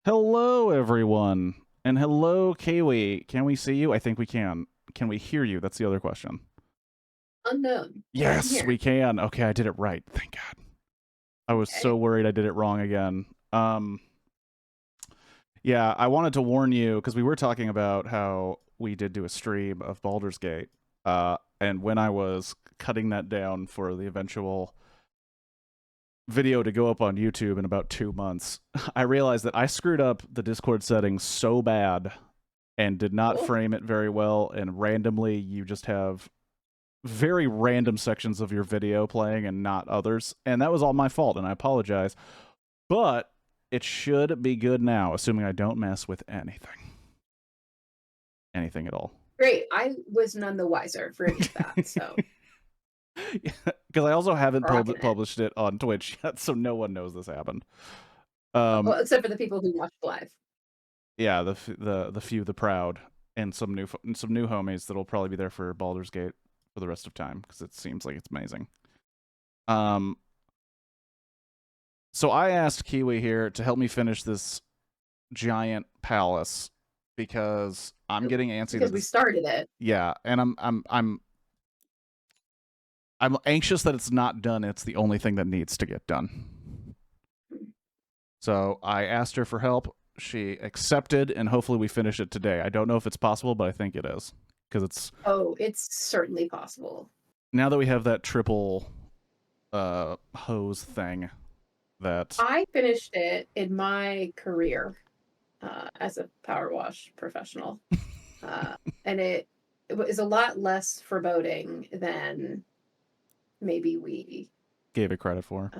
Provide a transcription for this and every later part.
Hello, everyone. And hello, Kiwi. Can we see you? I think we can. Can we hear you? That's the other question. Unknown. Yeah, I'm Yes, here. we can. Okay, I did it right. Thank God. I was so Okay. worried I did it wrong again. Um, yeah, I wanted to warn you because we were talking about how we did do a stream of Baldur's Gate. And when I was cutting that down for the eventual video to go up on YouTube in about 2 months, I realized that I screwed up the Discord settings so bad and did not Oh, frame it very well. And randomly, you just have very random sections of your video playing and not others. And that was all my fault, and I apologize. But it should be good now, assuming I don't mess with anything. Anything at all. great. I was none the wiser for any of that, so Because I also haven't rocking it. published it on Twitch yet, so no one knows this happened. Well, except for the people who watched live. Yeah, the few, the proud, and some new homies that'll probably be there for Baldur's Gate for the rest of time because it seems like it's amazing. Um, so I asked Kiwi here to help me finish this giant palace because I'm getting antsy Because that we this. started it. Yeah, and I'm anxious that it's not done. It's the only thing that needs to get done. So I asked her for help. She accepted, and hopefully we finish it today. I don't know if it's possible, but I think it is because it's Oh, it's certainly possible. now that we have that triple hose thing that I finished it in my career as a power wash professional, uh, and it was a lot less foreboding than maybe we gave it credit for.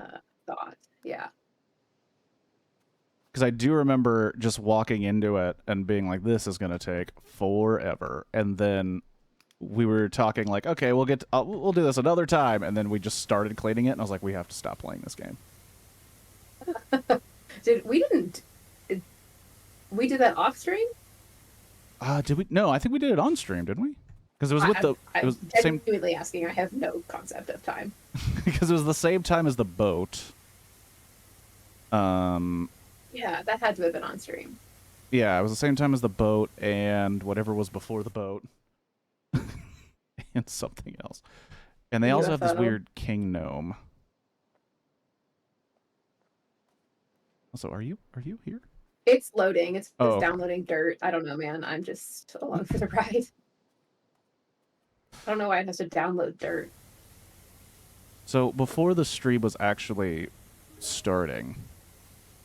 thought. Yeah. Because I do remember just walking into it and being like, "This is gonna take forever," and then we were talking like, "Okay, we'll do this another time," and then we just started cleaning it, and I was like, "We have to stop playing this game." Did we didn't we did that off stream? Did we? No, I think we did it on stream, didn't we? Because it I'm was the same genuinely asking. I have no concept of time. because it was the same time as the boat. Um, Yeah, that had to have been on stream. yeah, it was the same time as the boat and whatever was before the boat and something else. And they The also have this UFO. weird king gnome. Also, are you here? It's loading. Oh, It's okay. downloading dirt. I don't know, man. I'm just along for the ride. I don't know why it has to download dirt. So before the stream was actually starting,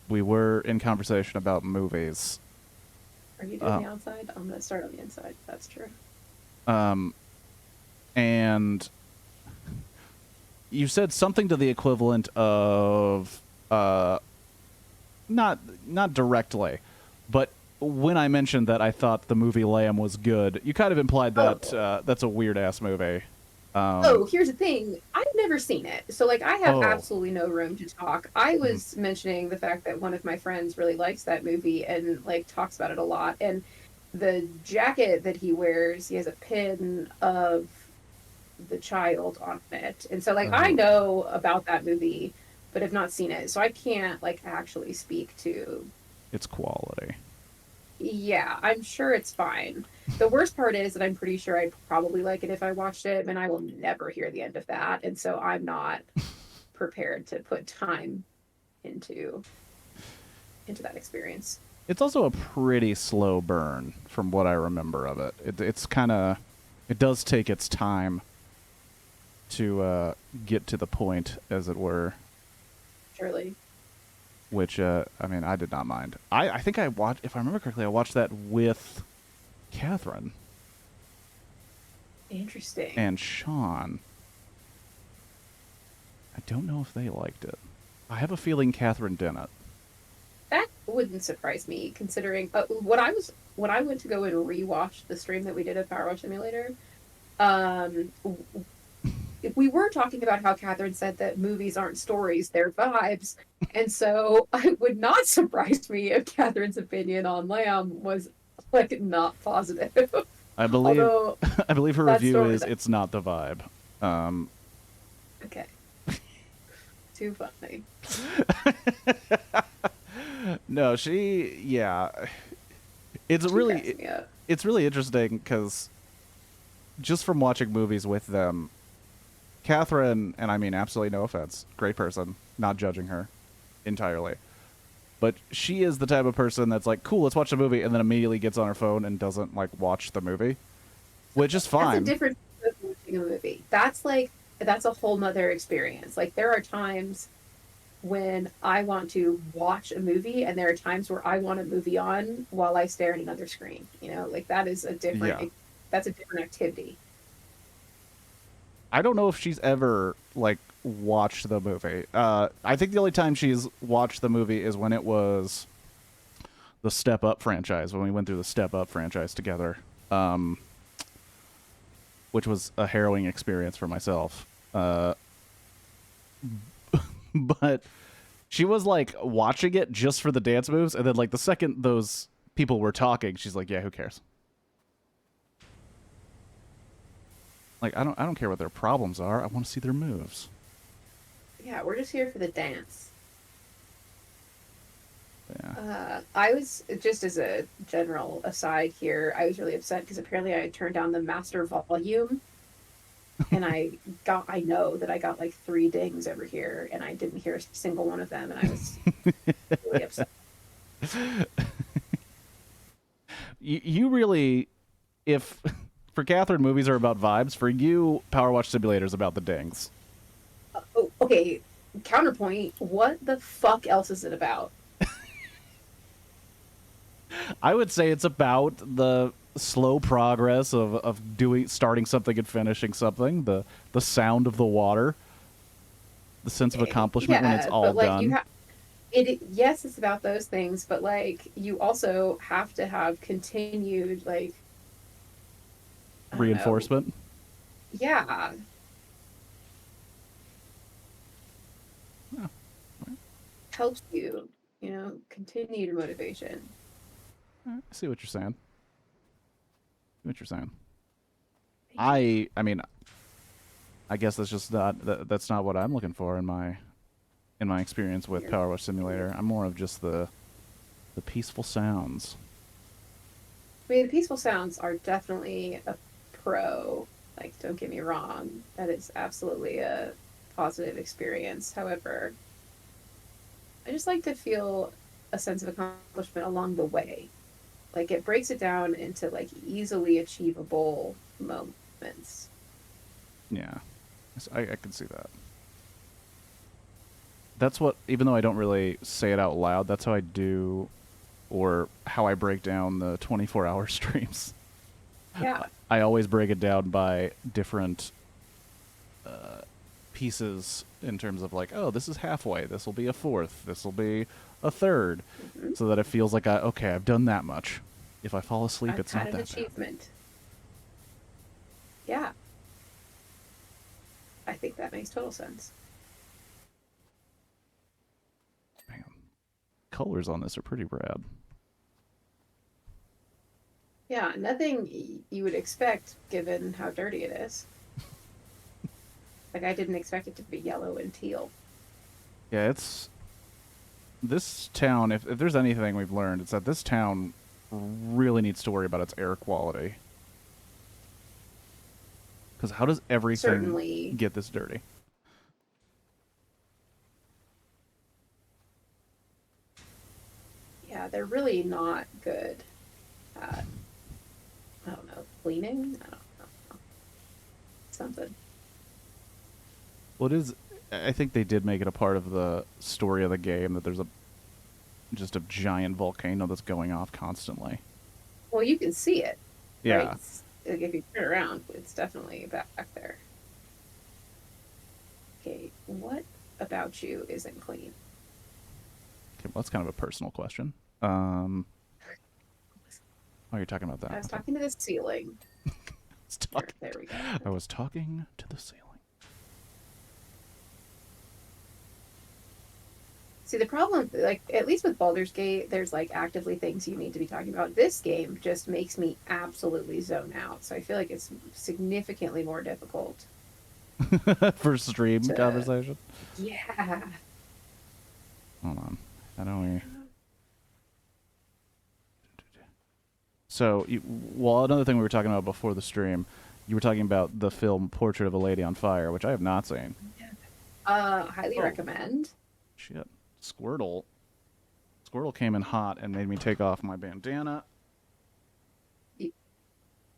we were in conversation about movies. Are you doing Uh, the outside? I'm gonna start on the inside. That's true. um, and you said something to the equivalent of not directly, but when I mentioned that I thought the movie Lamb was good, you kind of implied that Oh, that's a weird ass movie. oh, here's the thing. I've never seen it. So like I have Oh, absolutely no room to talk. I mhm. was mentioning the fact that one of my friends really likes that movie and like talks about it a lot. And the jacket that he wears, he has a pin of the child on it. And so like I Oh, know about that movie, but have not seen it. So I can't like actually speak to. it's quality. Yeah, I'm sure it's fine. The worst part is that I'm pretty sure I'd probably like it if I watched it, and I will never hear the end of that. And so I'm not prepared to put time into that experience. It's also a pretty slow burn from what I remember of it. It's kind of it does take its time to get to the point, as it were. Surely. Which I mean, I did not mind. I think I watched, if I remember correctly, I watched that with Catherine Interesting. and Sean. I don't know if they liked it. I have a feeling Catherine didn't. That wouldn't surprise me, considering what I was when I went to go and rewatch the stream that we did of PowerWash Simulator. Um, we were talking about how Catherine said that movies aren't stories, they're vibes. And so it would not surprise me if Catherine's opinion on Lamb was like not positive. I believe Although I believe her that review story is that it's not the vibe. Um, okay. Too funny. No, she, yeah. It's She cracks really, me up. it's really interesting because just from watching movies with them, Catherine, and I mean absolutely no offense, great person, not judging her entirely, but she is the type of person that's like, cool, let's watch the movie, and then immediately gets on her phone and doesn't like watch the movie, which is That's a fine. different thing than watching a movie. That's a whole nother experience. Like there are times when I want to watch a movie, and there are times where I want a movie on while I stare at another screen. Like that is a Yeah. different. That's a different activity. I don't know if she's ever like watched the movie. I think the only time she's watched the movie is when it was the Step Up franchise, when we went through the Step Up franchise together, which was a harrowing experience for myself. But she was like watching it just for the dance moves, and then like the second those people were talking, she's like, "Yeah, who cares?" Like I don't care what their problems are. I want to see their moves. Yeah, we're just here for the dance. Yeah. I was just as a general aside here. I was really upset because apparently I had turned down the master volume, and I know that I got like 3 dings over here, and I didn't hear a single one of them, and I was really upset. You really, if for Catherine, movies are about vibes. For you, PowerWash Simulator is about the dings. Oh, okay. Counterpoint. What the fuck else is it about? I would say it's about the slow progress of doing starting something and finishing something. The sound of the water, the sense of accomplishment when it's Yeah, all but like you done. have it. Yes, it's about those things, but like you also have to have continued like I don't know. Reinforcement. Yeah, Yeah, helps you. Continued motivation. I see what you're saying. What you're saying. Thank you. I mean, I guess that's just that's not what I'm looking for in my experience with You're, PowerWash Simulator. I'm more of just the peaceful sounds. I mean, the peaceful sounds are definitely a pro. Like, don't get me wrong, that is absolutely a positive experience. However, I just like to feel a sense of accomplishment along the way. Like, it breaks it down into like easily achievable moments. Yeah, I can see that. That's what, even though I don't really say it out loud, that's how I do, or how I break down the 24-hour streams. Yeah. I always break it down by different pieces in terms of like, oh, this is halfway, this will be a fourth, this will be a third, Mm-hmm. so that it feels like okay, I've done that much. If I fall asleep, I've it's had not an that bad. achievement. Yeah, I think that makes total sense. Man, colors on this are pretty rad. Yeah, nothing you would expect given how dirty it is. Like, I didn't expect it to be yellow and teal. Yeah, it's this town. If there's anything we've learned, it's that this town really needs to worry about its air quality. Because how does everything Certainly, get this dirty? yeah, they're really not good at, I don't know, cleaning? I don't know. Something. Well, it is. I think they did make it a part of the story of the game that there's just a giant volcano that's going off constantly. Well, you can see it, right? Yeah. Like, if you turn around, it's definitely back there. Okay, what about you isn't clean? Okay, well, that's kind of a personal question. Oh, you're talking about that. I was Okay. talking to the ceiling. Here, there we go. I was talking to the ceiling. See, the problem, like, at least with Baldur's Gate, there's like actively things you need to be talking about. This game just makes me absolutely zone out. So I feel like it's significantly more difficult For stream to, conversation. yeah. Hold on. How do we? So, well, another thing we were talking about before the stream, you were talking about the film Portrait of a Lady on Fire, which I have not seen. Highly Oh, recommend. shit. Squirtle. Squirtle came in hot and made me take off my bandana, put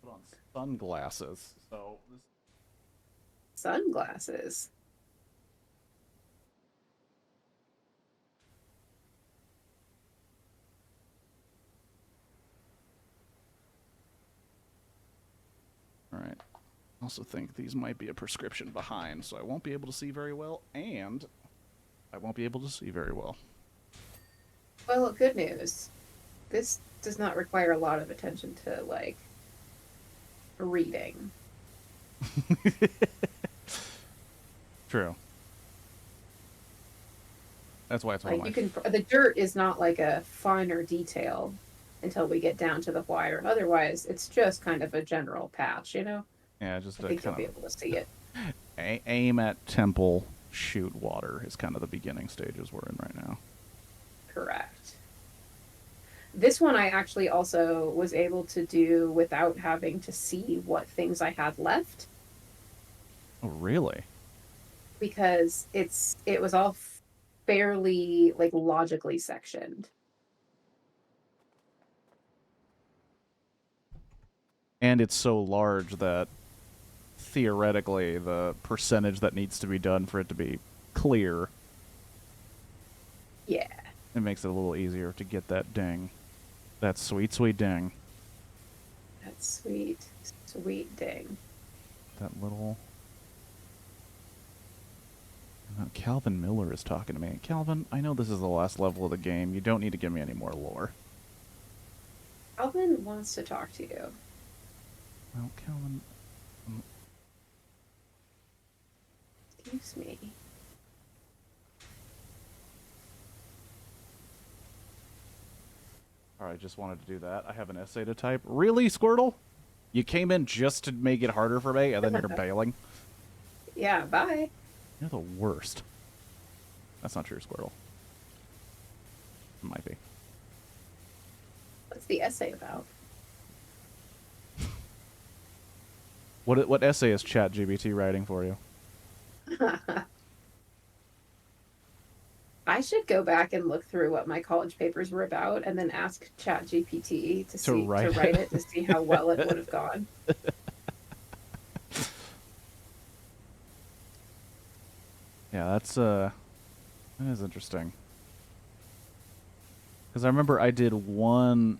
on sunglasses. So, this. Sunglasses. All right. I also think these might be a prescription behind, so I won't be able to see very well, and I won't be able to see very well. Well, good news. This does not require a lot of attention to like reading. True. That's why it's one of Like my. you can, the dirt is not like a finer detail until we get down to the wire. Otherwise, it's just kind of a general patch, you know? Yeah, just I to think you'll kind be able to see it. of aim at temple, shoot water is kind of the beginning stages we're in right now. Correct. This one I actually also was able to do without having to see what things I had left Oh, really? because it was all fairly like logically sectioned. And it's so large that theoretically the percentage that needs to be done for it to be clear, Yeah, it makes it a little easier to get that ding. That sweet, sweet ding. that's sweet, sweet ding. That little. Calvin Miller is talking to me. Calvin, I know this is the last level of the game. You don't need to give me any more lore. Alvin wants to talk to you. Well, Calvin. Excuse me. Alright, just wanted to do that. I have an essay to type. Really, Squirtle? You came in just to make it harder for me, and then you're bailing? Yeah, bye. You're the worst. That's not true, Squirtle. It might be. What's the essay about? What essay is ChatGPT writing for you? I should go back and look through what my college papers were about and then ask ChatGPT to To see to write write it? it to see how well it would have gone. Yeah, that is interesting. Because I remember I did one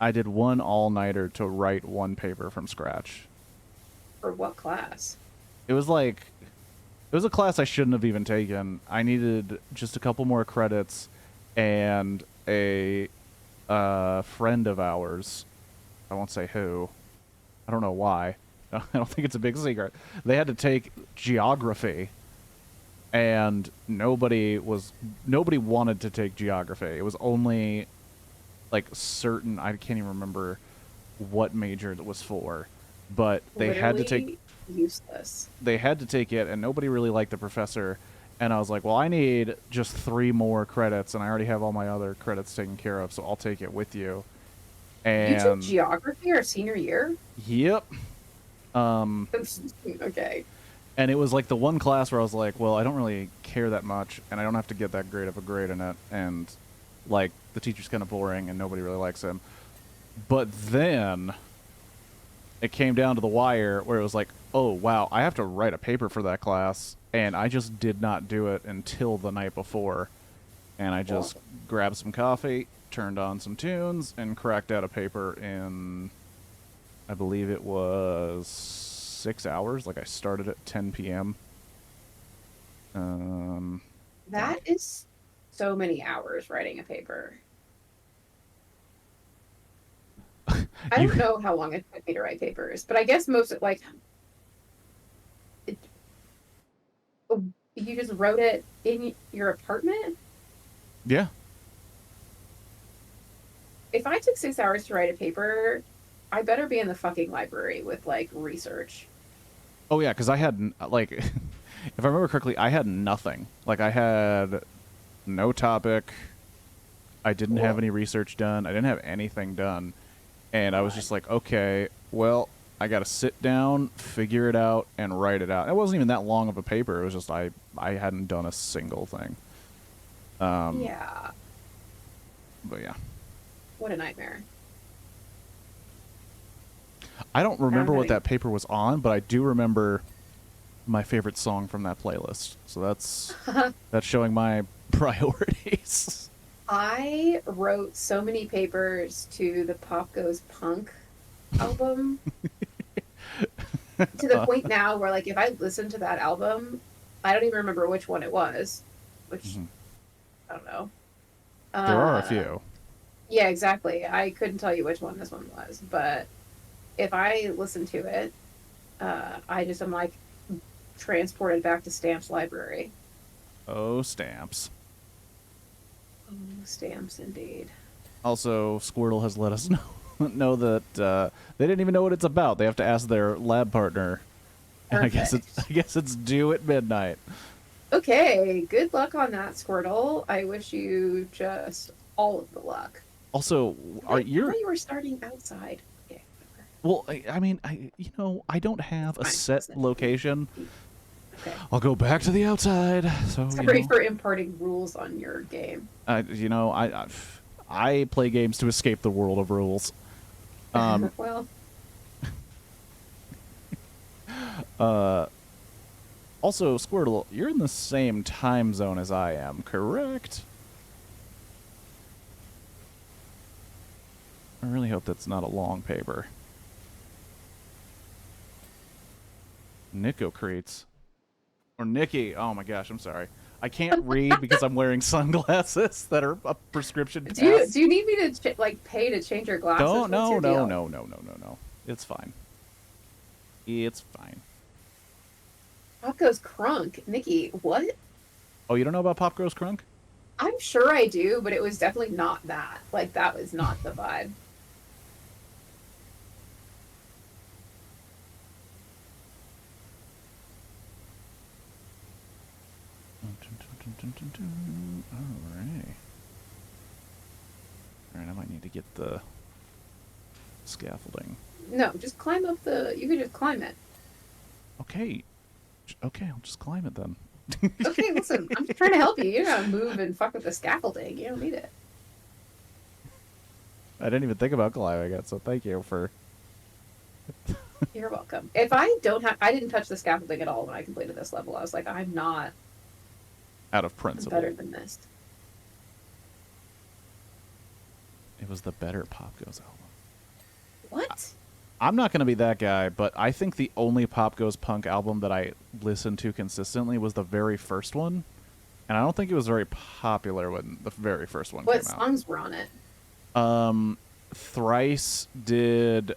all-nighter to write one paper from scratch. For what class? It was like it was a class I shouldn't have even taken. I needed just a couple more credits, and a friend of ours, I won't say who, I don't know why. I don't think it's a big secret. They had to take geography, and nobody wanted to take geography. It was only like certain, I can't even remember what major it was for, but Literally useless. they had to take it, and nobody really liked the professor. And I was like, well, I need just 3 more credits, and I already have all my other credits taken care of, so I'll take it with you. You took And geography our senior year? yep. Okay. And it was like the one class where I was like, well, I don't really care that much, and I don't have to get that great of a grade in it, and like the teacher's kind of boring, and nobody really likes him. But then it came down to the wire where it was like, oh wow, I have to write a paper for that class, and I just did not do it until the night before. And I just grabbed some coffee, turned on some tunes, and cracked out a paper in, I believe it was 6 hours. Like I started at 10 p.m. That is so many hours writing a paper. I You, don't know how long it took me to write papers, but I guess most of like it, you just wrote it in your apartment. yeah. If I took 6 hours to write a paper, I better be in the fucking library with like research. Oh yeah, because I had like, if I remember correctly, I had nothing. Like I had no topic. I didn't have Cool. any research done. I didn't have anything done. And I was God. just like, okay, well, I got to sit down, figure it out, and write it out. It wasn't even that long of a paper. It was just I hadn't done a single thing. Um, Yeah. but yeah, What a nightmare. I don't Now I'm remember what having. that paper was on, but I do remember my favorite song from that playlist. So that's showing my priorities. I wrote so many papers to the Pop Goes Punk album to the uh, point now where, like, if I listen to that album, I don't even remember which one it was, which mhm. I don't know. There are a Uh, few. yeah, exactly. I couldn't tell you which one this one was, but if I listen to it, I just am like transported back to Stamps library. Oh, stamps. Oh, Stamps indeed. Also, Squirtle has let us know that they didn't even know what it's about. They have to ask their lab partner, and Perfect. I guess it's due at midnight. Okay, good luck on that, Squirtle. I wish you just all of the luck. Also, are I you? thought you were starting outside. Okay, whatever. Well, I mean, I don't It's have a fine. set Listen, location. okay. I'll go back to the outside. So Sorry for imparting rules on your game. I play games to escape the world of rules. Um, Well, uh, Also, Squirtle, you're in the same time zone as I am, correct? I really hope that's not a long paper. Nico creates. Or Nikki. Oh my gosh, I'm sorry. I can't read because I'm wearing sunglasses that are a prescription do pass. you need me to like pay to change your glasses? Don't, What's no, your no, deal? no, no, no, no, no. It's fine. It's fine. Pop goes crunk. Nikki, what? Oh, you don't know about Pop Grows Crunk? I'm sure I do, but it was definitely not that. Like that was not the vibe. Alright. Alright, I might need to get the scaffolding. No, just climb up the. You can just climb it. Okay. Okay, I'll just climb it then. Okay, listen, I'm just trying to help you. You don't gotta move and fuck with the scaffolding. You don't need it. I didn't even think about climbing it, so thank you for. You're welcome. If I don't have, I didn't touch the scaffolding at all when I completed this level. I was like, I'm not Out of better principle. than this. It was the better Pop Goes album. What? I'm not going to be that guy, but I think the only Pop Goes Punk album that I listened to consistently was the very first one. And I don't think it was very popular when the very first one What came out. songs were on it? Thrice did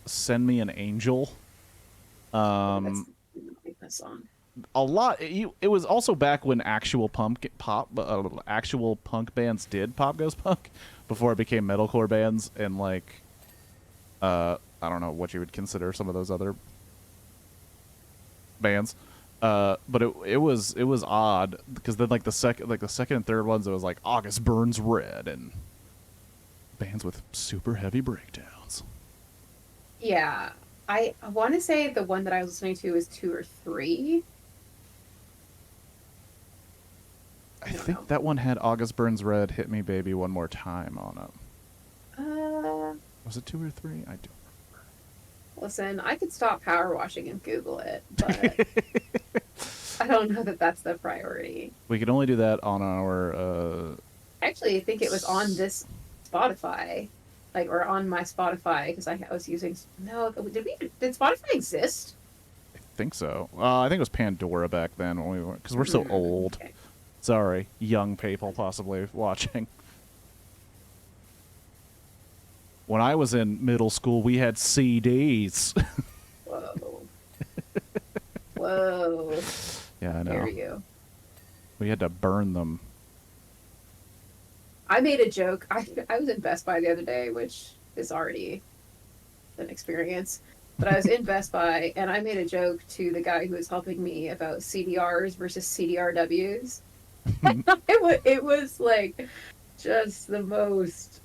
Send Me an Angel. Oh, that's Um, not a song. a lot. It was also back when actual punk bands did Pop Goes Punk before it became metalcore bands and like I don't know what you would consider some of those other bands. But it was odd because then the second and third ones it was like August Burns Red and bands with super heavy breakdowns. Yeah, I want to say the one that I was listening to was two or three. I I don't think know. that one had August Burns Red Hit Me Baby One More Time on it. Uh, Was it two or three? I do. Listen, I could stop power washing and Google it, but I don't know that that's the priority. We could only do that on our Actually, I think it was on this Spotify, like, or on my Spotify because I was using. No, did Spotify exist? I think so. I think it was Pandora back then when we were because we're so old. Okay. Sorry, young people possibly watching. When I was in middle school, we had CDs. Whoa. Whoa. Yeah, How I dare know. you? We had to burn them. I made a joke. I was in Best Buy the other day, which is already an experience. But I was in Best Buy and I made a joke to the guy who was helping me about CDRs versus CDRWs. It was like just the most.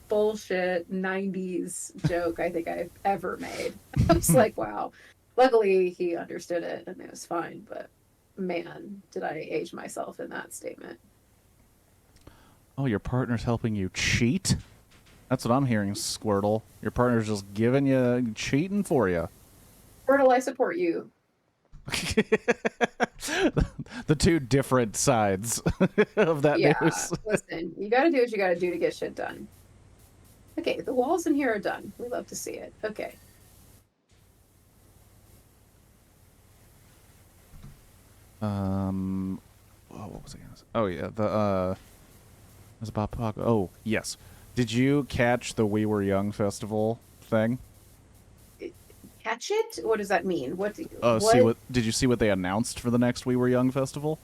bullshit 90s joke I think I've ever made. I was like, wow. Luckily, he understood it and it was fine, but man, did I age myself in that statement. Oh, your partner's helping you cheat? That's what I'm hearing, Squirtle. Your partner's just giving you cheating for you. Wordle, I support you. The two different sides of that Yeah, news. listen, you gotta do what you gotta do to get shit done. Okay, the walls in here are done. We love to see it. Okay. What was I gonna say? Oh yeah, it was about Paco. Oh yes, did you catch the We Were Young festival thing? Catch it? What does that mean? See What? what? Did you see what they announced for the next We Were Young festival?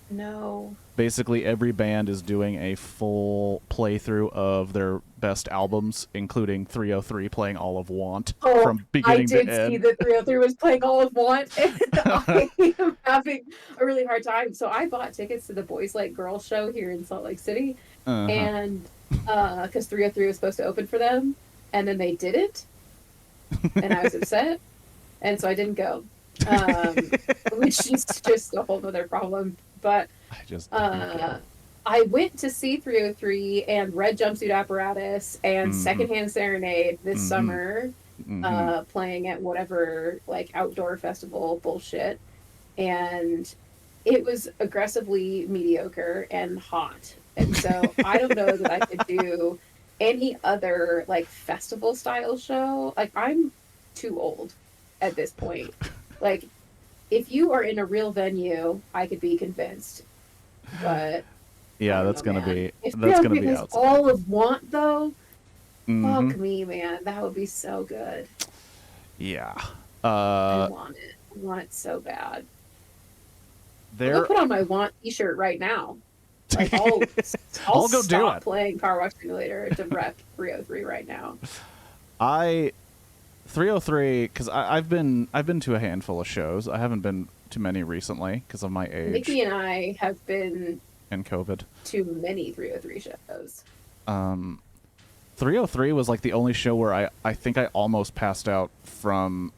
No. Basically, every band is doing a full playthrough of their best albums, including 303 playing all of Want Oh, from I beginning to did see end. that 303 was playing All of Want, and I am having a really hard time. So I bought tickets to the Boys Like Girls show here in Salt Lake City, Uh-huh. and because 303 was supposed to open for them, and then they didn't, and I was upset, and so I didn't go. Which is just a whole other problem. But I just didn't uh go. I went to see 303 and Red Jumpsuit Apparatus and Mm-hmm. Secondhand Serenade this Mm-hmm. summer, Mm-hmm. playing at whatever like outdoor festival bullshit. And it was aggressively mediocre and hot. And so I don't know that I could do any other like festival style show. Like I'm too old at this point. Like if you are in a real venue, I could be convinced. But I Yeah, don't that's know, gonna man. be If that's gonna Kirk be has outside. all of Want though, Mm-hmm. fuck me, man. That would be so good. Yeah. I Uh, want it. I want it so bad. I'll go there. put on my Want t-shirt right now. Like I'll I'll go do stop it. playing PowerWash Simulator to rep 303 right now. I 303 because I've been to a handful of shows. I haven't been to many recently because of my age Nikki and I have been and COVID. to many 303 shows. 303 was like the only show where I think I almost passed out from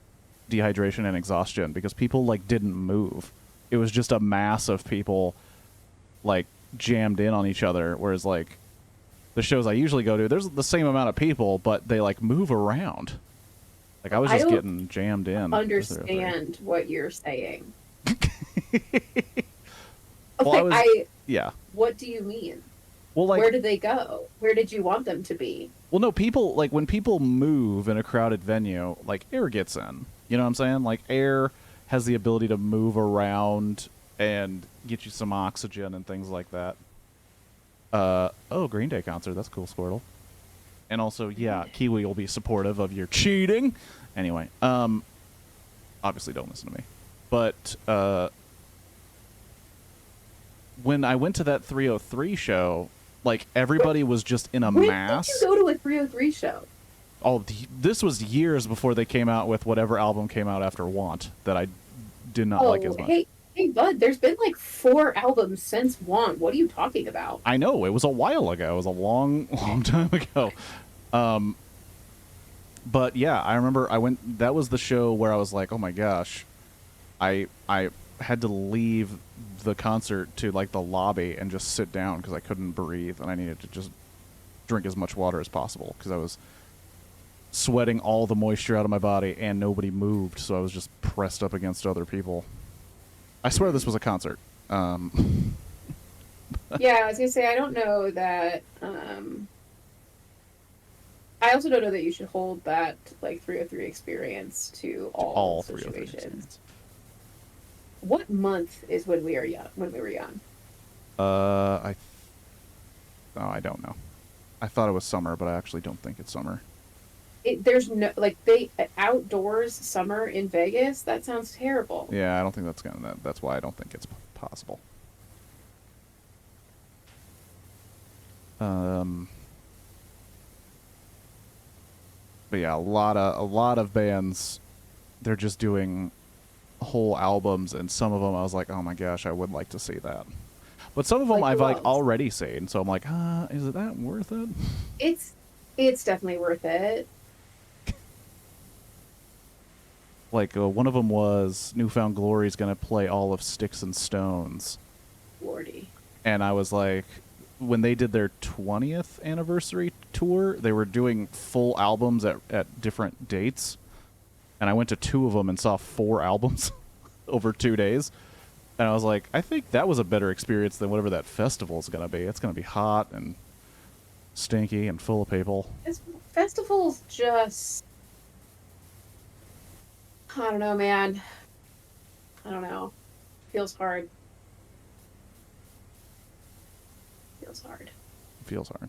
dehydration and exhaustion because people like didn't move. It was just a mass of people like jammed in on each other. Whereas like the shows I usually go to, there's the same amount of people, but they like move around. Like I was I just don't getting jammed in for 303. understand what you're saying. Well, I Okay, was I yeah. what do you mean? Well, Where like did they go? Where did you want them to be? well, no, people like when people move in a crowded venue, like air gets in. You know what I'm saying? Like air has the ability to move around and get you some oxygen and things like that. Oh, Green Day concert. That's cool, Squirtle. And also, yeah, Kiwi will be supportive of your cheating. Anyway, obviously don't listen to me. But when I went to that 303 show, like everybody was just in a When did you mass. go to a 303 show? Oh, this was years before they came out with whatever album came out after Want that I did not like Oh, as much. hey, bud, there's been like 4 albums since Want. What are you talking about? I know it was a while ago. It was a long, long time ago. But yeah, I remember I went. That was the show where I was like, oh my gosh, I had to leave the concert to like the lobby and just sit down because I couldn't breathe and I needed to just drink as much water as possible because I was sweating all the moisture out of my body and nobody moved, so I was just pressed up against other people. I swear this was a concert. Yeah, I was gonna say I don't know that. I also don't know that you should hold that like 303 experience to To all all 303 situations. experience. What month is when we are young? When we were young? I oh, I don't know. I thought it was summer, but I actually don't think it's summer. There's no like they outdoors summer in Vegas. That sounds terrible. Yeah, I don't think that's gonna. That's why I don't think it's possible. Um, but yeah, a lot of bands, they're just doing whole albums, and some of them I was like, oh my gosh, I would like to see that. But some of them Like I've who like else? already seen, so I'm like, is it that worth it? It's It's definitely worth it. Like one of them was Newfound Glory's going to play all of Sticks and Stones, Lordy. and I was like, when they did their 20th anniversary tour, they were doing full albums at different dates, and I went to 2 of them and saw 4 albums over 2 days. And I was like, I think that was a better experience than whatever that festival is going to be. It's going to be hot and stinky and full of people. This festival's just, I don't know, man. I don't know. Feels hard. Feels hard. It feels hard.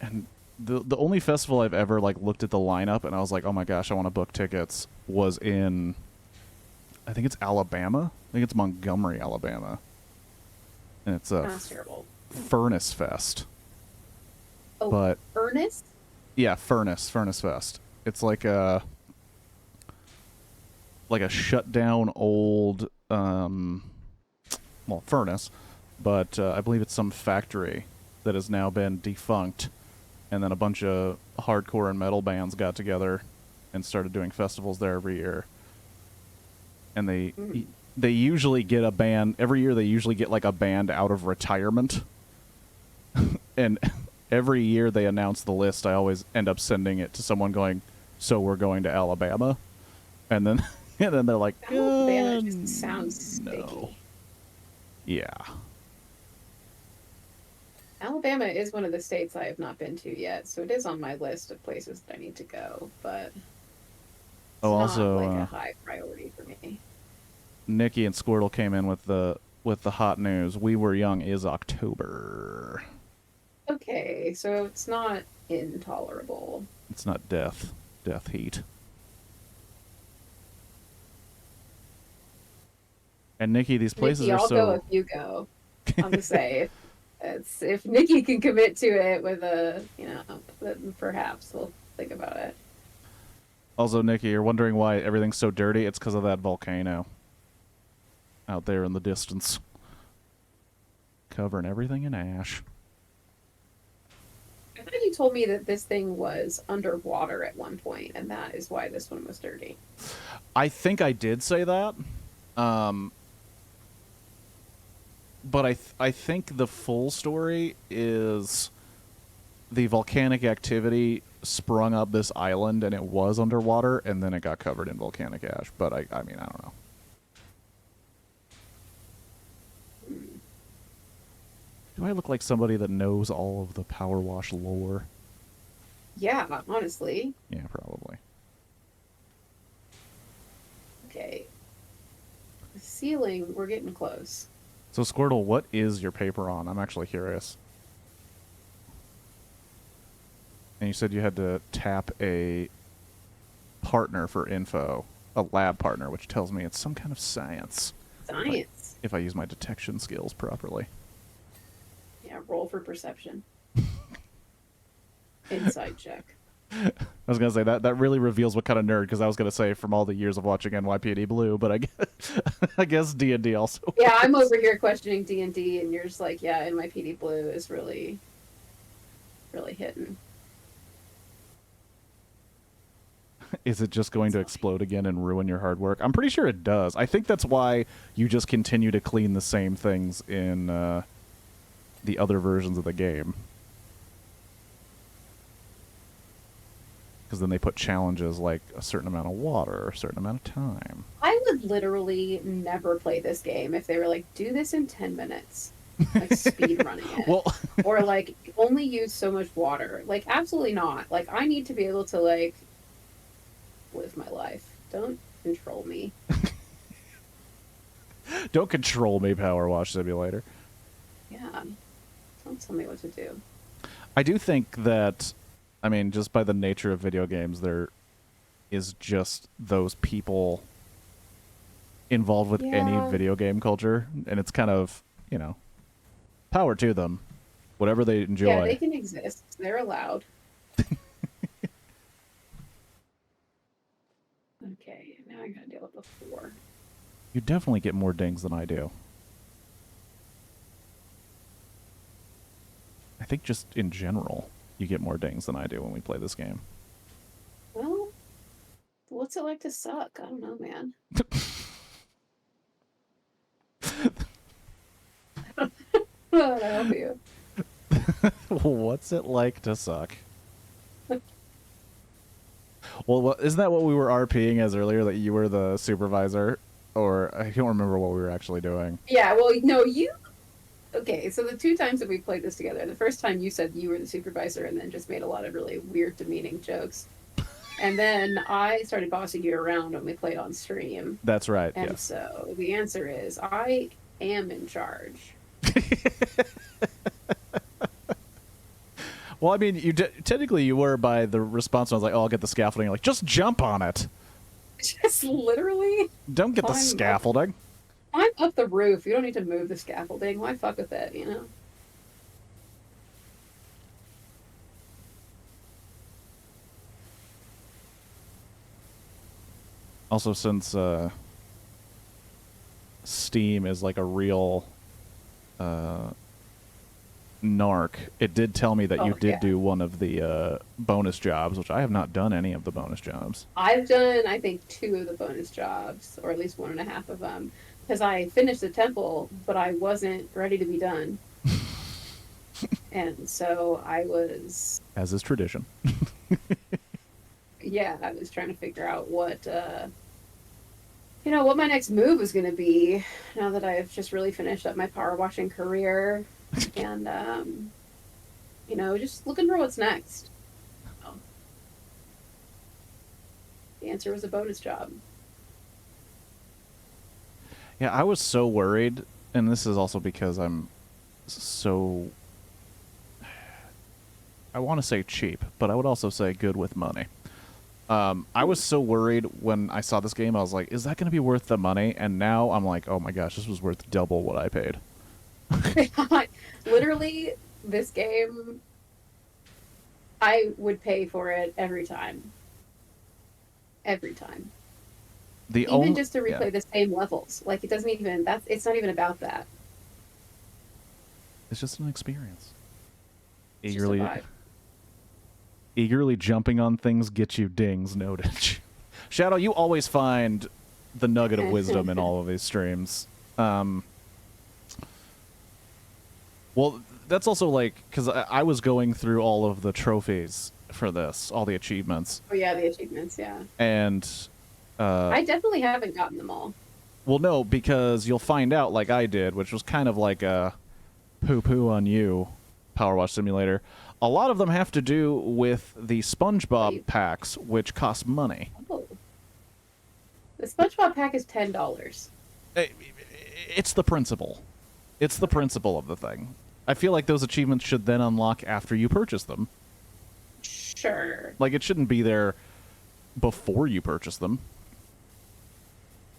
And the only festival I've ever like looked at the lineup and I was like, oh my gosh, I want to book tickets was in, I think it's Alabama. I think it's Montgomery, Alabama. And it's a That's terrible. Furnace Fest. Oh, But Ernest? yeah, Furnace Fest. It's like a shut down old furnace, but I believe it's some factory that has now been defunct, and then a bunch of hardcore and metal bands got together and started doing festivals there every year. And they usually get a band every year. They usually get like a band out of retirement, and every year they announce the list. I always end up sending it to someone going, "So we're going to Alabama," and then and then they're like, Alabama just sounds no. sticky. Yeah. Alabama is one of the states I have not been to yet, so it is on my list of places that I need to go, but it's Oh, not also, like a high priority for me. Nikki and Squirtle came in with the hot news. We Were Young is October. Okay, so it's not intolerable. It's not death heat. And Nikki, these places Nikki, are I'll go so if you go. I'm just saying, if Nikki can commit to it with a, then perhaps we'll think about it. Also, Nikki, you're wondering why everything's so dirty? It's because of that volcano out there in the distance, covering everything in ash. I thought you told me that this thing was underwater at one point, and that is why this one was dirty. I think I did say that. But I think the full story is the volcanic activity sprung up this island and it was underwater and then it got covered in volcanic ash. But I mean, I don't know. Do I look like somebody that knows all of the PowerWash lore? Yeah, honestly. Yeah, probably. Okay. The ceiling, we're getting close. So, Squirtle, what is your paper on? I'm actually curious. And you said you had to tap a partner for info, a lab partner, which tells me it's some kind of science. Science. If I use my detection skills properly. Yeah, roll for perception. Inside check. I was gonna say that really reveals what kind of nerd, because I was gonna say from all the years of watching NYPD Blue, but I guess D&D also. Yeah, I'm over here questioning D&D, and you're just like, yeah, NYPD Blue is really, really hitting. Is it just going to explode again and ruin your hard work? I'm pretty sure it does. I think that's why you just continue to clean the same things in the other versions of the game. Because then they put challenges like a certain amount of water or a certain amount of time. I would literally never play this game if they were like, do this in 10 minutes. Like, speed running it. Well, or, like, only use so much water. Like, absolutely not. Like, I need to be able to, like, live my life. Don't control me. don't control me, PowerWash Simulator. Yeah. Don't tell me what to do. I do think that, I mean, just by the nature of video games, there is just those people involved with any video game culture, and it's kind of, power to them. Whatever they enjoy. Yeah, they can exist. They're allowed. Okay, now I gotta deal with the 4. You definitely get more dings than I do. I think just in general, you get more dings than I do when we play this game. Well, what's it like to suck? I don't know, man. How to help you? What's it like to suck? Well, isn't that what we were RPing as earlier, that you were the supervisor? Or I don't remember what we were actually doing. Yeah, well, no, you. Okay, so the 2 times that we played this together, the first time you said you were the supervisor and then just made a lot of really weird, demeaning jokes. And then I started bossing you around when we played on stream. That's right, And yes. so the answer is I am in charge. Well, I mean, technically you were by the response. I was like, "Oh, I'll get the scaffolding." You're like, just jump on it. Just literally Don't get the scaffolding. I'm up the roof. You don't need to move the scaffolding. Why fuck with it, you know? Also, since Steam is like a real narc, it did tell me that you did do one of the bonus jobs, which I have not done any of the bonus jobs. I've done, I think, 2 of the bonus jobs, or at least 1.5 of them, because I finished the temple, but I wasn't ready to be done. And so I was... As is tradition. Yeah, I was trying to figure out what, what my next move was going to be now that I've just really finished up my power washing career. And, just looking for what's next. So, the answer was a bonus job. Yeah, I was so worried, and this is also because I'm so... I want to say cheap, but I would also say good with money. I was so worried when I saw this game. I was like, is that going to be worth the money? And now I'm like, oh my gosh, this was worth double what I paid. Literally, this game, I would pay for it every time. Every time. Even just to replay the same levels. Like, it doesn't even, it's not even about that. It's just an experience. It's Eagerly jumping on things gets you dings, noted. Shadow, you always find the nugget of wisdom in all of these streams. Well, that's also like, because I was going through all of the trophies for this, all the achievements. Oh yeah, the achievements, yeah. And I definitely haven't gotten them all. Well, no, because you'll find out, like I did, which was kind of like a poo-poo on you, PowerWash Simulator. A lot of them have to do with the SpongeBob packs, which cost money. Oh. The SpongeBob pack is $10. It's the principle. It's the principle of the thing. I feel like those achievements should then unlock after you purchase them. Sure. Like, it shouldn't be there before you purchase them.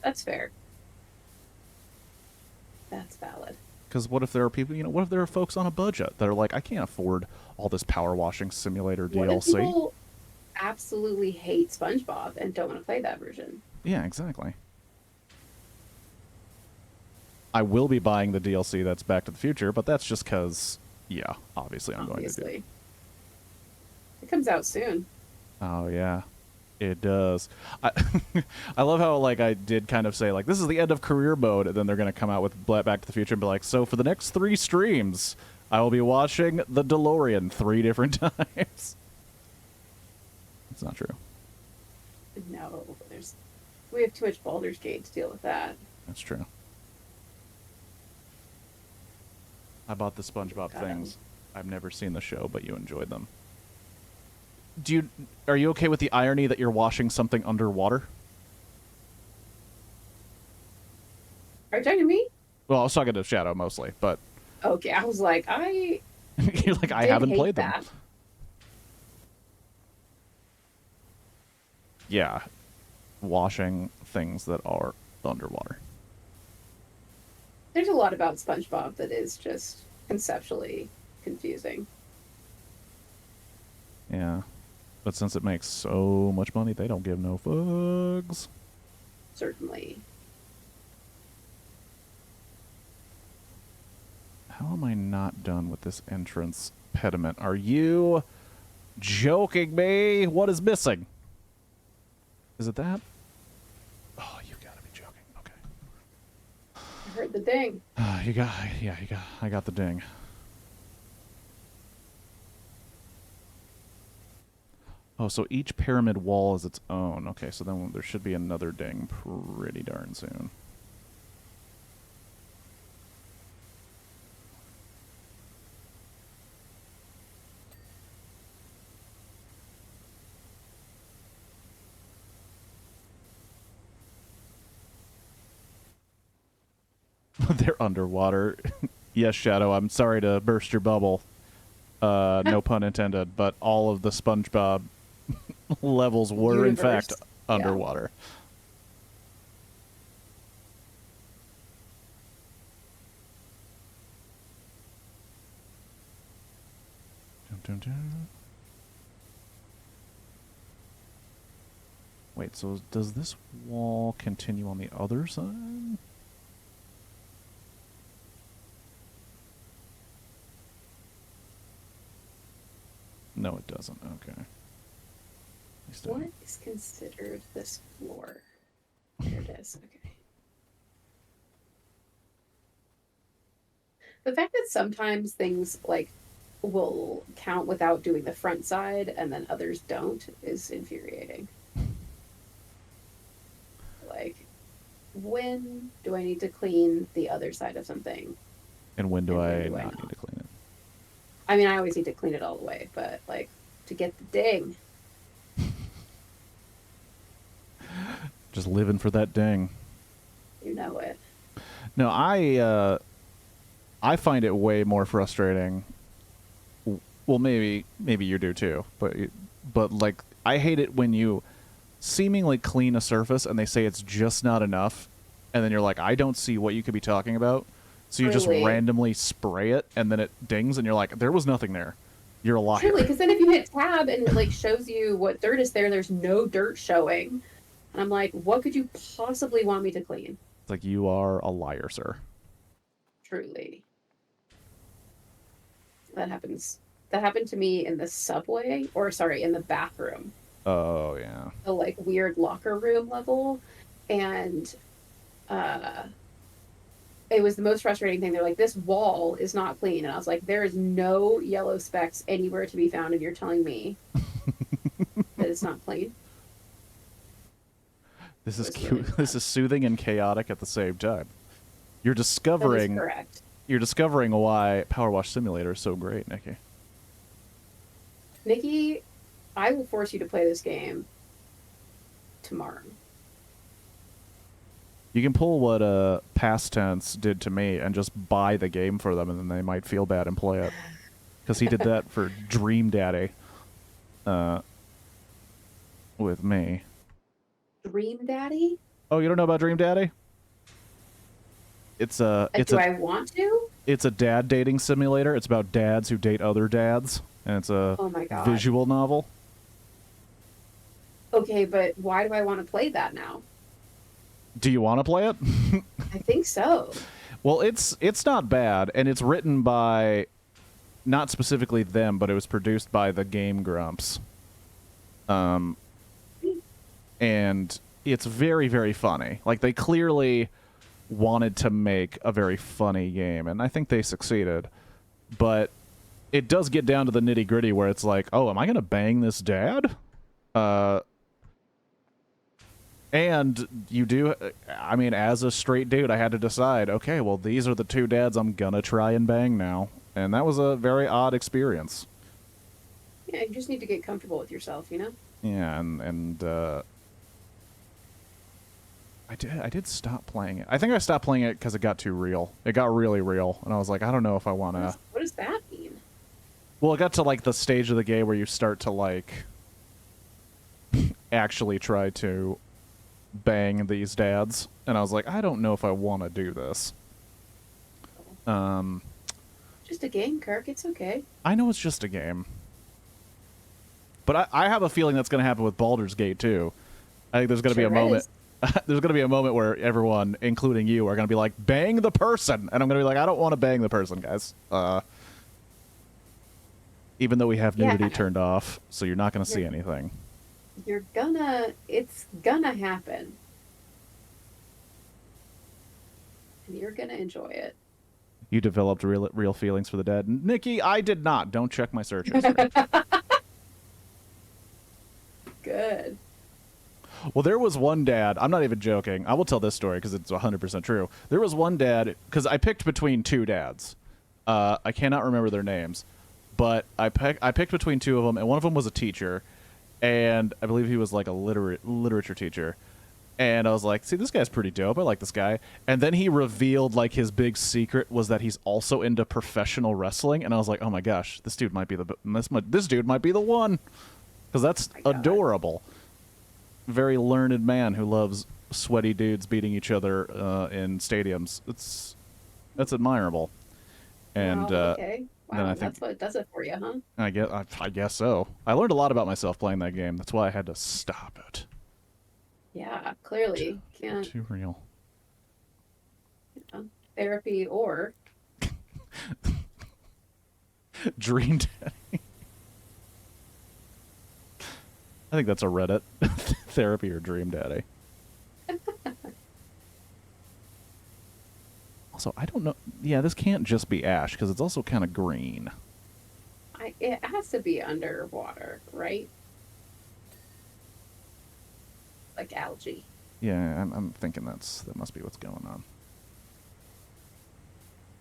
That's fair. That's valid. Because what if there are people, what if there are folks on a budget that are like, I can't afford all this power washing simulator DLC? What if people absolutely hate SpongeBob and don't want to play that version? Yeah, exactly. I will be buying the DLC that's Back to the Future, but that's just because, yeah, obviously I'm going to do it. It comes out soon. Oh, yeah. It does. I love how, like, I did kind of say, like, this is the end of career mode, and then they're going to come out with Back to the Future and be like, so for the next 3 streams, I will be watching the DeLorean 3 different times. It's not true. No, we have too much Baldur's Gate to deal with that. That's true. I bought the SpongeBob things. I've never seen the show, but you enjoyed them. Are you okay with the irony that you're washing something underwater? Are you talking to me? Well, I was talking to Shadow mostly, but... Okay, I was like, You're like, I haven't played them. Yeah. Washing things that are underwater. There's a lot about SpongeBob that is just conceptually confusing. Yeah. But since it makes so much money, they don't give no fucks. Certainly. How am I not done with this entrance pediment? Are you joking me? What is missing? Is it that? Oh, you've got to be joking. Okay. I heard the ding. I got the ding. Oh, so each pyramid wall is its own. Okay, so then there should be another ding pretty darn soon. They're underwater. Yes, Shadow, I'm sorry to burst your bubble. No pun intended, but all of the SpongeBob levels were, in fact, underwater. Dun, dun, dun. Wait, so does this wall continue on the other side? No, it doesn't. Okay. What is considered this floor? There it is. Okay. The fact that sometimes things like will count without doing the front side and then others don't is infuriating. Like, when do I need to clean the other side of something? And when do I not need to clean it? I mean, I always need to clean it all the way, but like to get the ding. Just living for that ding. You know it. No, I find it way more frustrating. Well, maybe you do too, but like I hate it when you seemingly clean a surface and they say it's just not enough, and then you're like, I don't see what you could be talking about. So you just randomly spray it, and then it dings, and you're like, there was nothing there. You're a liar. Truly, because then if you hit tab and it like shows you what dirt is there, there's no dirt showing. And I'm like, what could you possibly want me to clean? It's like, you are a liar, sir. Truly. That happens. That happened to me in the subway, or sorry, in the bathroom. Oh, yeah. The like weird locker room level. And it was the most frustrating thing. They're like, this wall is not clean. And I was like, there is no yellow specks anywhere to be found, and you're telling me that it's not clean? This is cute. Really this is soothing and chaotic at the same time. You're discovering correct. You're discovering why PowerWash Simulator is so great, Nikki. Nikki, I will force you to play this game tomorrow. You can pull what Past Tense did to me and just buy the game for them, and then they might feel bad and play it. Because he did that for Dream Daddy with me. Dream Daddy? Oh, you don't know about Dream Daddy? It's a. I want to? It's a dad dating simulator. It's about dads who date other dads, and it's a visual novel. Okay, but why do I want to play that now? Do you want to play it? I think so. Well, it's not bad, and it's written by, not specifically them, but it was produced by the Game Grumps. And it's very, very funny. Like, they clearly wanted to make a very funny game, and I think they succeeded. But it does get down to the nitty-gritty where it's like, oh, am I going to bang this dad? And you do, I mean, as a straight dude, I had to decide, okay, well, these are the two dads I'm gonna try and bang now. And that was a very odd experience. Yeah, you just need to get comfortable with yourself, you know? Yeah, and I did stop playing it. I think I stopped playing it because it got too real. It got really real, and I was like, I don't know if I want to... What does that mean? Well, it got to, like, the stage of the game where you start to, like, actually try to bang these dads, and I was like, I don't know if I want to do this. Just a game, Kirk. It's okay. I know it's just a game, but I have a feeling that's going to happen with Baldur's Gate too. I think there's going to be a moment. there's going to be a moment where everyone, including you, are going to be like, bang the person. And I'm going to be like, I don't want to bang the person, guys. Even though we have nudity turned off, so you're not going to see anything. It's gonna happen. And you're gonna enjoy it. You developed real feelings for the dead. Nikki, I did not. Don't check my search history. Good. Well, there was one dad. I'm not even joking. I will tell this story because it's 100% true. There was one dad, because I picked between two dads. I cannot remember their names, but I picked between two of them, and one of them was a teacher, and I believe he was like a literature teacher. And I was like, see, this guy's pretty dope. I like this guy. And then he revealed, like, his big secret was that he's also into professional wrestling. And I was like, oh my gosh, this dude might be this dude might be the one, because that's adorable. Very learned man who loves sweaty dudes beating each other in stadiums. That's admirable. And okay. Wow, then I think that's what does it for you, huh? I guess so. I learned a lot about myself playing that game. That's why I had to stop it. Yeah, clearly can't. Too real. You know, therapy or Dream Daddy. I think that's a Reddit. Therapy or Dream Daddy. Also, I don't know. Yeah, this can't just be ash because it's also kind of green. It has to be underwater, right? Like algae. Yeah, I'm thinking that must be what's going on.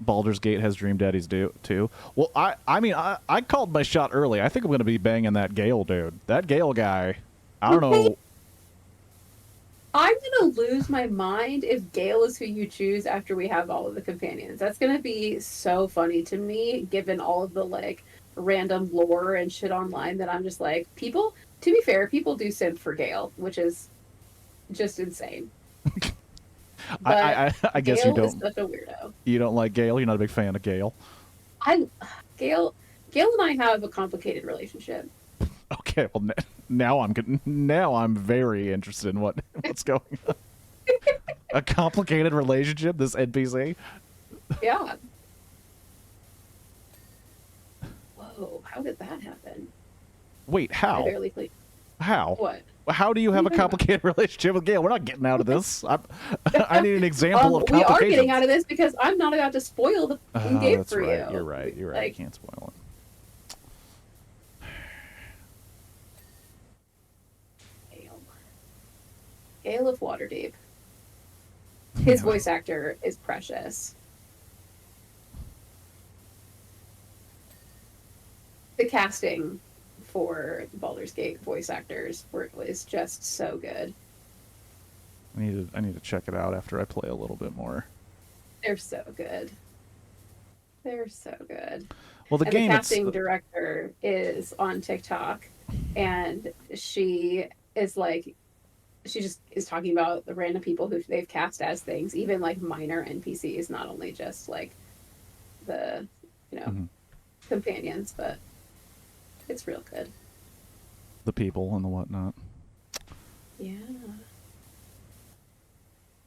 Baldur's Gate has Dream Daddies too. Well, I mean, I called my shot early. I think I'm going to be banging that Gale dude. That Gale guy. I don't know. I'm going to lose my mind if Gale is who you choose after we have all of the companions. That's going to be so funny to me, given all of the, like, random lore and shit online that I'm just like, to be fair, people do simp for Gale, which is just insane. I guess Gale you don't. Is such a weirdo. You don't like Gale? You're not a big fan of Gale? Gale and I have a complicated relationship. Okay, well now I'm very interested in what's going on. A complicated relationship, this NPC? Yeah. Whoa, how did that happen? Wait, how? How? What? How do you have a complicated relationship with Gale? We're not getting out of this. I need an example of complications. We are getting out of this because I'm not about to spoil the game for right. you. You're right. Like, you can't spoil it. Gale of Waterdeep. His voice actor is precious. The casting for Baldur's Gate voice actors was just so good. I need to check it out after I play a little bit more. They're so good. They're so good. Well, the casting director is on TikTok, and she is like, she just is talking about the random people who they've cast as things, even like minor NPCs, not only just like the, companions, but it's real good. The people and the whatnot. Yeah.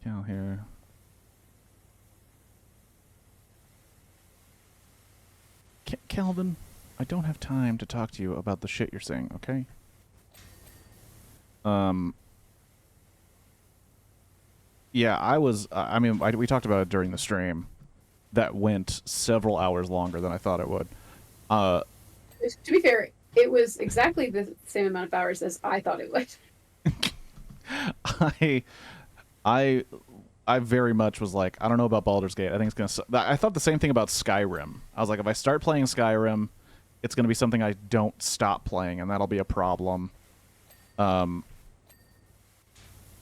Cal here. Calvin, I don't have time to talk to you about the shit you're saying, okay? Yeah, we talked about it during the stream. That went several hours longer than I thought it would. To be fair, it was exactly the same amount of hours as I thought it would. I very much was like, I don't know about Baldur's Gate. I think it's gonna. I thought the same thing about Skyrim. I was like, if I start playing Skyrim, it's gonna be something I don't stop playing, and that'll be a problem. And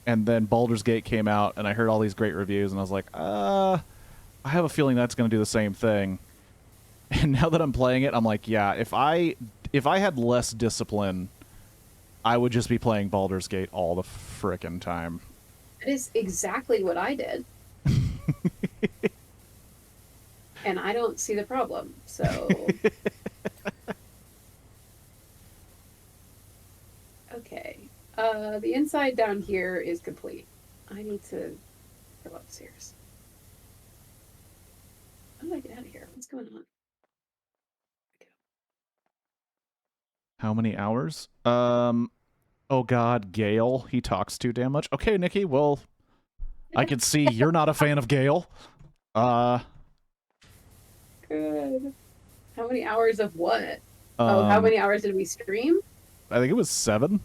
then Baldur's Gate came out, and I heard all these great reviews, and I was like, I have a feeling that's gonna do the same thing. And now that I'm playing it, I'm like, yeah, if I had less discipline, I would just be playing Baldur's Gate all the frickin' time. That is exactly what I did. And I don't see the problem, so... Okay. The inside down here is complete. I need to go upstairs. How do I get out of here? What's going on? How many hours? Oh God, Gale. He talks too damn much. Okay, Nikki. Well, I can see you're not a fan of Gale. Good. How many hours of what? Oh, how Um, many hours did we stream? I think it was 7,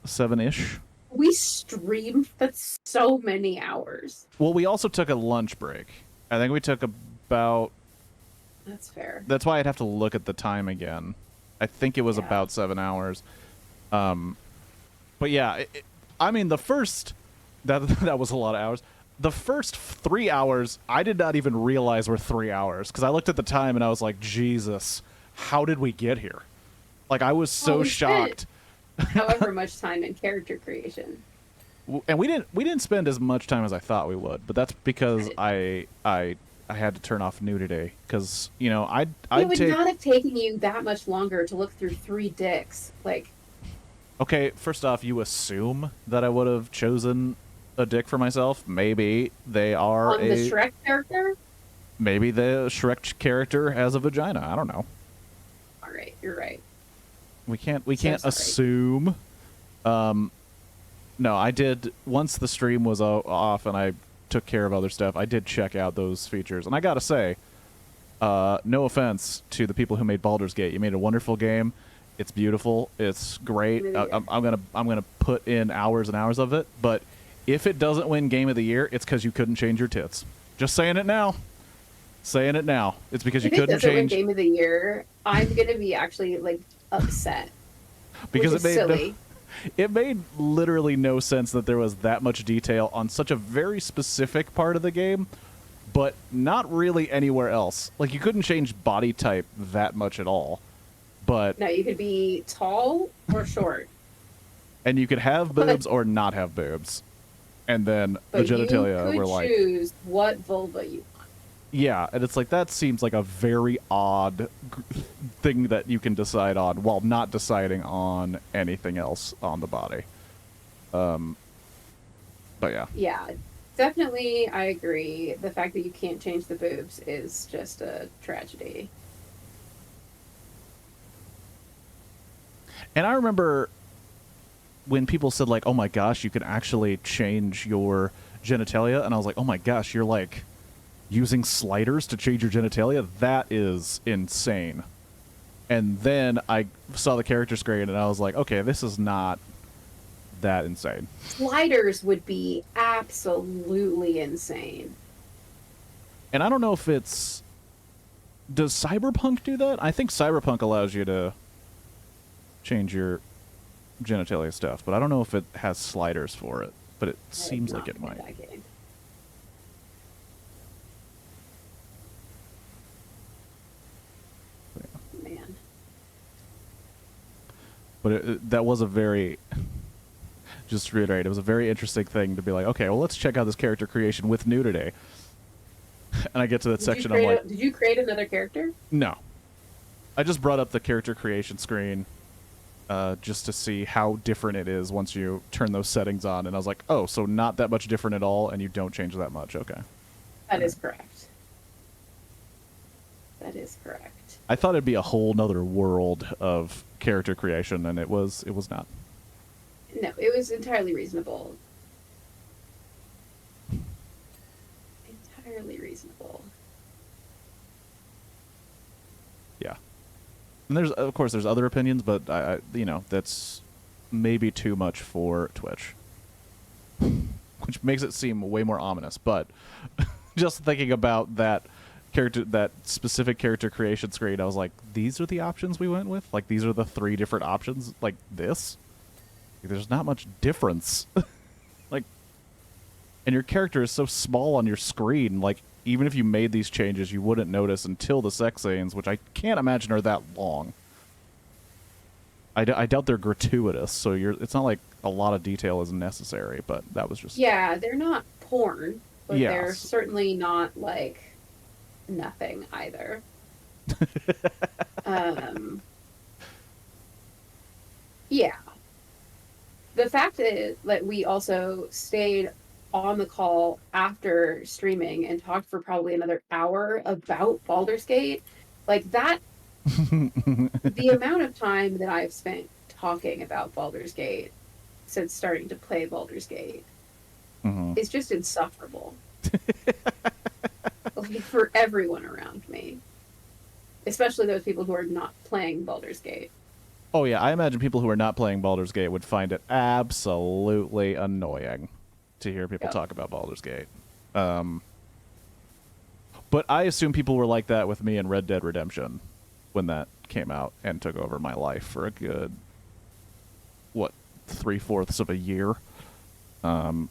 7-ish. We streamed. That's so many hours. Well, we also took a lunch break. I think we took about. That's fair. That's why I'd have to look at the time again. I think it was Yeah. about 7 hours. But yeah, I mean, the first that was a lot of hours. The first 3 hours, I did not even realize were 3 hours because I looked at the time and I was like, Jesus, how did we get here? Like, I was Well, so we shocked. spent however much time in character creation. And we didn't spend as much time as I thought we would, but that's because I had to turn off nudity because I'd It would take. not have taken you that much longer to look through 3 dicks. Like, Okay, first off, you assume that I would have chosen a dick for myself. Maybe they are on the Shrek character? maybe the Shrek character has a vagina. I don't know. All right, you're right. We can't So sorry. assume. No, I did once the stream was off and I took care of other stuff. I did check out those features, and I gotta say, no offense to the people who made Baldur's Gate. You made a wonderful game. It's beautiful. It's great. Game of the I'm gonna put in hours and hours of it. But if it doesn't win Game of the Year, it's because you couldn't change your tits. Just saying it now. Saying it now. It's because If you it couldn't doesn't win change Game of the Year, I'm gonna be actually like upset. because which it is made silly. it made literally no sense that there was that much detail on such a very specific part of the game, but not really anywhere else. Like, you couldn't change body type that much at all. But No, you could be tall or short, and you could have but boobs or not have boobs. And then the but you genitalia were could like, choose what vulva you want. yeah, and it's like that seems like a very odd thing that you can decide on while not deciding on anything else on the body. But yeah. Yeah, definitely, I agree. The fact that you can't change the boobs is just a tragedy. And I remember when people said like, "Oh my gosh, you can actually change your genitalia," and I was like, "Oh my gosh, you're like using sliders to change your genitalia? That is insane." And then I saw the character screen and I was like, "Okay, this is not that insane." Sliders would be absolutely insane. And I don't know if it's does Cyberpunk do that? I think Cyberpunk allows you to change your genitalia stuff, but I don't know if it has sliders for it. But it I have seems like not it played might. that game. Man. But that was a very, just to reiterate, it was a very interesting thing to be like, okay, well, let's check out this character creation with nudity. And I get to that section, I'm like, Did you create another character? no. I just brought up the character creation screen just to see how different it is once you turn those settings on. And I was like, oh, so not that much different at all, and you don't change that much. Okay. That is correct. That is correct. I thought it'd be a whole nother world of character creation, and it was not. No, it was entirely reasonable. Entirely reasonable. Yeah. And there's, of course, there's other opinions, but that's maybe too much for Twitch, which makes it seem way more ominous. But just thinking about that character, that specific character creation screen, I was like, these are the options we went with. Like, these are the 3 different options. Like this, there's not much difference. Like, and your character is so small on your screen. Like, even if you made these changes, you wouldn't notice until the sex scenes, which I can't imagine are that long. I doubt they're gratuitous, so it's not like a lot of detail is necessary, but that was just... Yeah, they're not porn, but Yes. they're certainly not like nothing either. Yeah. the fact that we also stayed on the call after streaming and talked for probably another hour about Baldur's Gate, like that, the amount of time that I've spent talking about Baldur's Gate since starting to play Baldur's Gate Mhm. is just insufferable. Like for everyone around me, especially those people who are not playing Baldur's Gate. Oh yeah, I imagine people who are not playing Baldur's Gate would find it absolutely annoying to hear people Yep. talk about Baldur's Gate. Um, but I assume people were like that with me in Red Dead Redemption when that came out and took over my life for a good, what, 3/4 of a year. Because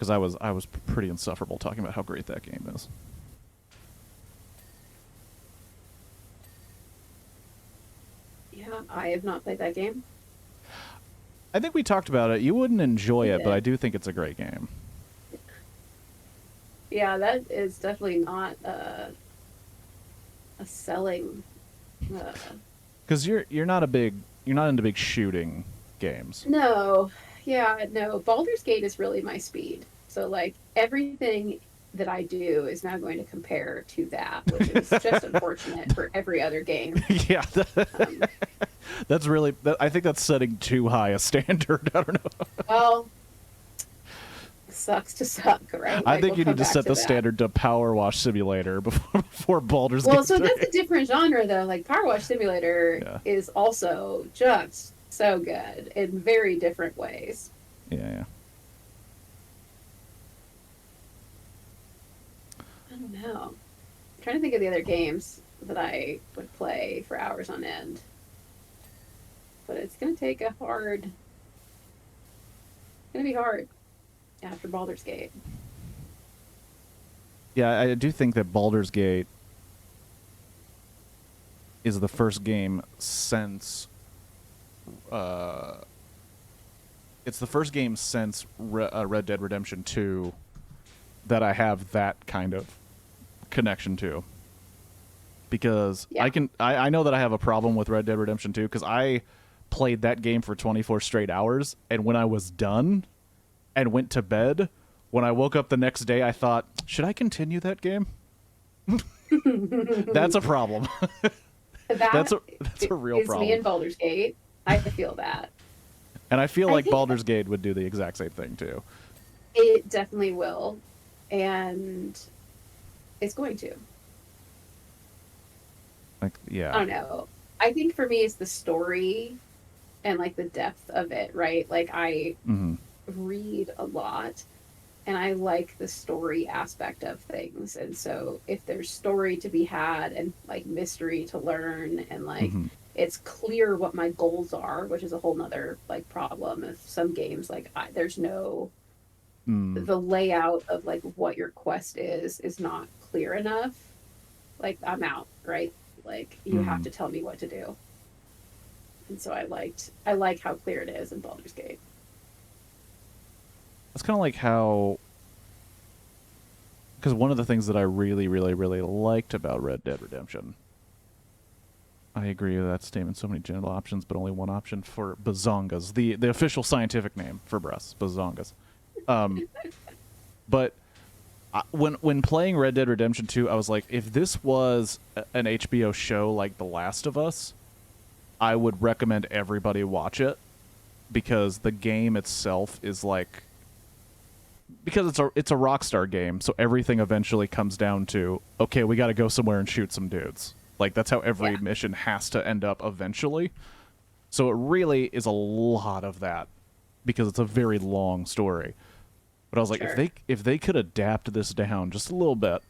I was pretty insufferable talking about how great that game is. Yeah, I have not played that game. I think we talked about it. You wouldn't enjoy We it, but I did. do think it's a great game. Yeah, that is definitely not a selling. Uh, Because you're not into big shooting games. no, yeah, no. Baldur's Gate is really my speed. So like everything that I do is now going to compare to that, which is just unfortunate for every other game. Yeah, Um, that's really. I think that's setting too high a standard. I don't know. well, sucks to suck, right? I Like think we'll you come need to back set to the that. standard to PowerWash Simulator before Baldur's Well, Gate so 3. that's a different genre though. Like PowerWash Simulator Yeah, is also just so good in very different ways. yeah, yeah. I don't know. I'm trying to think of the other games that I would play for hours on end. But it's gonna take a hard it's gonna be hard after Baldur's Gate. Yeah, I do think that Baldur's Gate is the first game since. Uh, it's the first game since Red Dead Redemption 2 that I have that kind of connection to. Because Yeah. I know that I have a problem with Red Dead Redemption 2 because I played that game for 24 straight hours, and when I was done and went to bed, when I woke up the next day I thought, should I continue that game? That's a problem. That That's a real is me problem. in Baldur's Gate. I feel that. And I feel I like think Baldur's Gate would do the exact same thing too. it definitely will. And it's going to. Like I yeah. don't know. I think for me it's the story and like the depth of it, right? Like I Mhm. read a lot and I like the story aspect of things. And so if there's story to be had and like mystery to learn and like Mhm. it's clear what my goals are, which is a whole nother like problem of some games like there's no Mm. the layout of like what your quest is not clear enough, like I'm out, right? Like you have Mm. to tell me what to do. And so I like how clear it is in Baldur's Gate. That's kind of like how, because one of the things that I really, really, really liked about Red Dead Redemption, I agree with that statement. So many genital options, but only one option for bazongas. The official scientific name for breasts, bazongas. Um, but when playing Red Dead Redemption 2, I was like, if this was an HBO show like The Last of Us, I would recommend everybody watch it because the game itself is like, because it's a Rockstar game, so everything eventually comes down to, okay, we got to go somewhere and shoot some dudes. Like that's how every Yeah, mission has to end up eventually. So it really is a lot of that because it's a very long story. But I was like, sure. if they could adapt this down just a little bit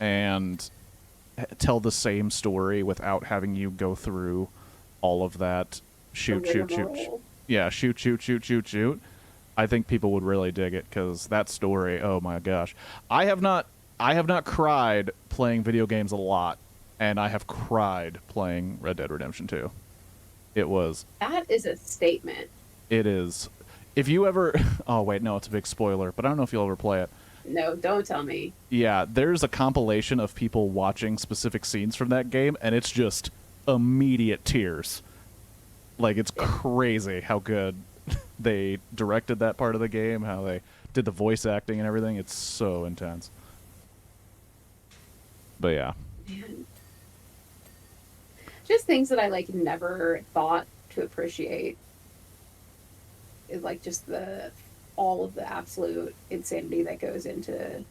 and tell the same story without having you go through all of that The shoot shoot shoot, rigmarole. yeah, shoot shoot shoot shoot shoot, I think people would really dig it because that story, oh my gosh. I have not cried playing video games a lot, and I have cried playing Red Dead Redemption 2. It was That is a statement. it is if you ever oh wait, no, it's a big spoiler, but I don't know if you'll ever play it. No, don't tell me. Yeah, there's a compilation of people watching specific scenes from that game, and it's just immediate tears. Like, it's Yeah. crazy how good they directed that part of the game, how they did the voice acting and everything. It's so intense. But yeah. Man. Just things that I like never thought to appreciate is like just the all of the absolute insanity that goes into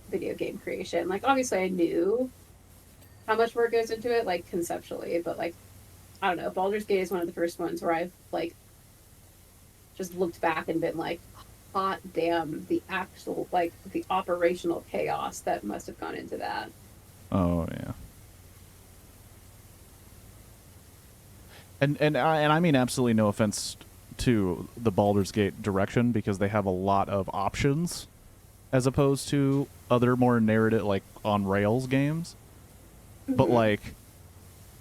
video game creation. Like obviously I knew how much work goes into it, like conceptually, but like I don't know, Baldur's Gate is one of the first ones where I've like just looked back and been like, hot damn, the actual like the operational chaos that must have gone into that. Oh yeah. And I mean absolutely no offense to the Baldur's Gate direction, because they have a lot of options as opposed to other more narrative, like on rails games. But Mm-hmm. like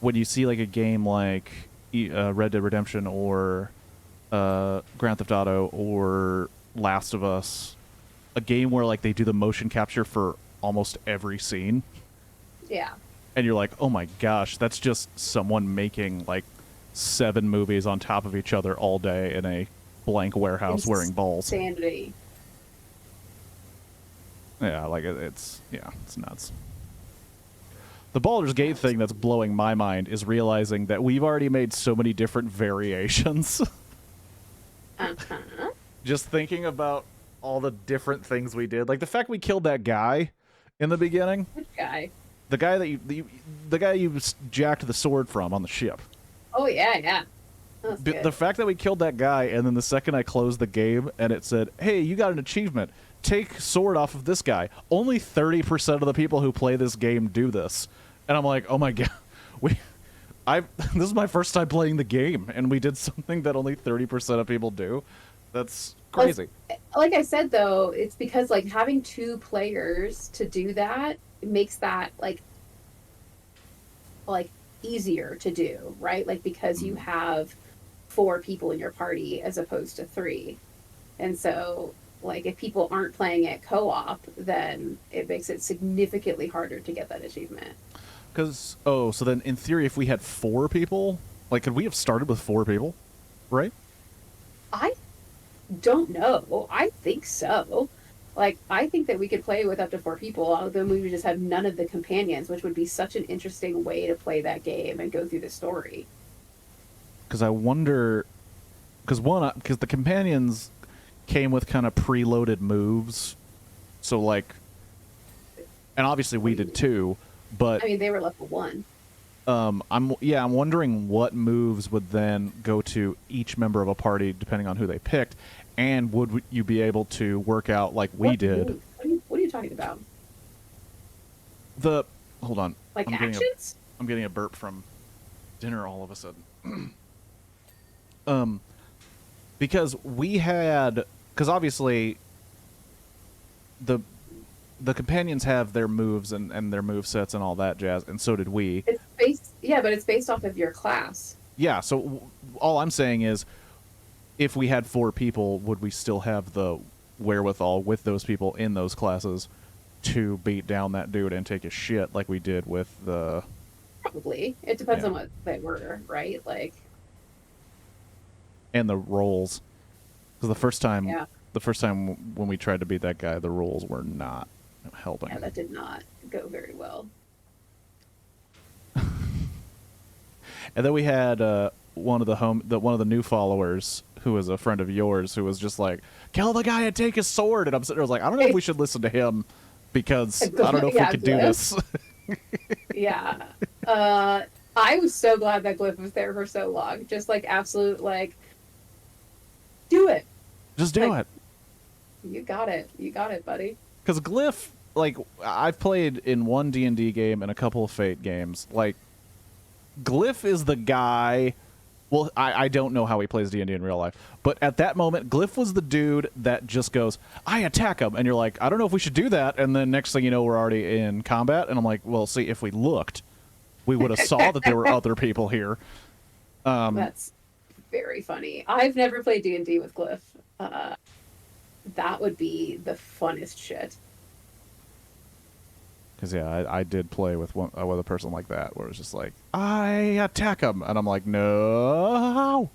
when you see like a game like Red Dead Redemption or Grand Theft Auto or Last of Us, a game where like they do the motion capture for almost every scene, Yeah. and you're like, oh my gosh, that's just someone making like 7 movies on top of each other all day in a blank warehouse wearing balls. Insanity. Yeah, like it's yeah, it's nuts. The Baldur's Gate thing that's Absolutely. blowing my mind is realizing that we've already made so many different variations. Uh-huh. Just thinking about all the different things we did, like the fact we killed that guy in the beginning, Good guy. the guy that the guy you jacked the sword from on the ship. Oh yeah, yeah. That's The good. fact that we killed that guy, and then the second I closed the game and it said, "Hey, you got an achievement. Take sword off of this guy." Only 30% of the people who play this game do this, and I'm like, "Oh my god, we." I this is my first time playing the game, and we did something that only 30% of people do. That's Like, crazy. like I said though, it's because like having two players to do that makes that like easier to do, right? Like because you Mm. have four people in your party as opposed to three. And so like if people aren't playing it co-op, then it makes it significantly harder to get that achievement. Because so then in theory, if we had 4 people, like, could we have started with 4 people, right? I don't know. I think so. Like, I think that we could play with up to four people, then we would just have none of the companions, which would be such an interesting way to play that game and go through the story. Because I wonder, because the companions came with kind of preloaded moves, so like, and obviously What we do you did mean? too, but I mean, they were level one. I'm wondering what moves would then go to each member of a party depending on who they picked, and would you be able to work out like we What did move? What are you talking about? the hold on, Like I'm getting a actions? I'm getting a burp from dinner all of a sudden. um because we had, because obviously the the companions have their moves and their move sets and all that jazz, and so did we. It's based, yeah, but it's based off of your class. Yeah, so all I'm saying is, if we had 4 people, would we still have the wherewithal with those people in those classes to beat down that dude and take his shit like we did with the Probably. It depends yeah on what they were, right? Like, and the rolls? Because yeah, the first time when we tried to beat that guy, the rolls were not yeah, helping. that did not go very well. And then we had one of the new followers who was a friend of yours, who was just like, "Kill the guy and take his sword." And I'm sitting there, I was like, I don't know if we should listen to him, because I don't know if we Yeah, could do Glyph. this. Yeah. Uh, I was so glad that Glyph was there for so long. Just like absolute, like, do it. Just do Like, it. you got it. You got it, buddy. Because Glyph, like, I've played in one D&D game and a couple of Fate games. Like, Glyph is the guy. Well, I don't know how he plays D&D in real life, but at that moment, Glyph was the dude that just goes, "I attack him," and you're like, "I don't know if we should do that." And then next thing you know, we're already in combat, and I'm like, "Well, see, if we looked, we would have saw that there were other people here." That's very funny. I've never played D&D with Glyph. Uh, that would be the funnest shit. Because yeah, I did play with with a person like that, where it was just like, I attack him, and I'm like, no,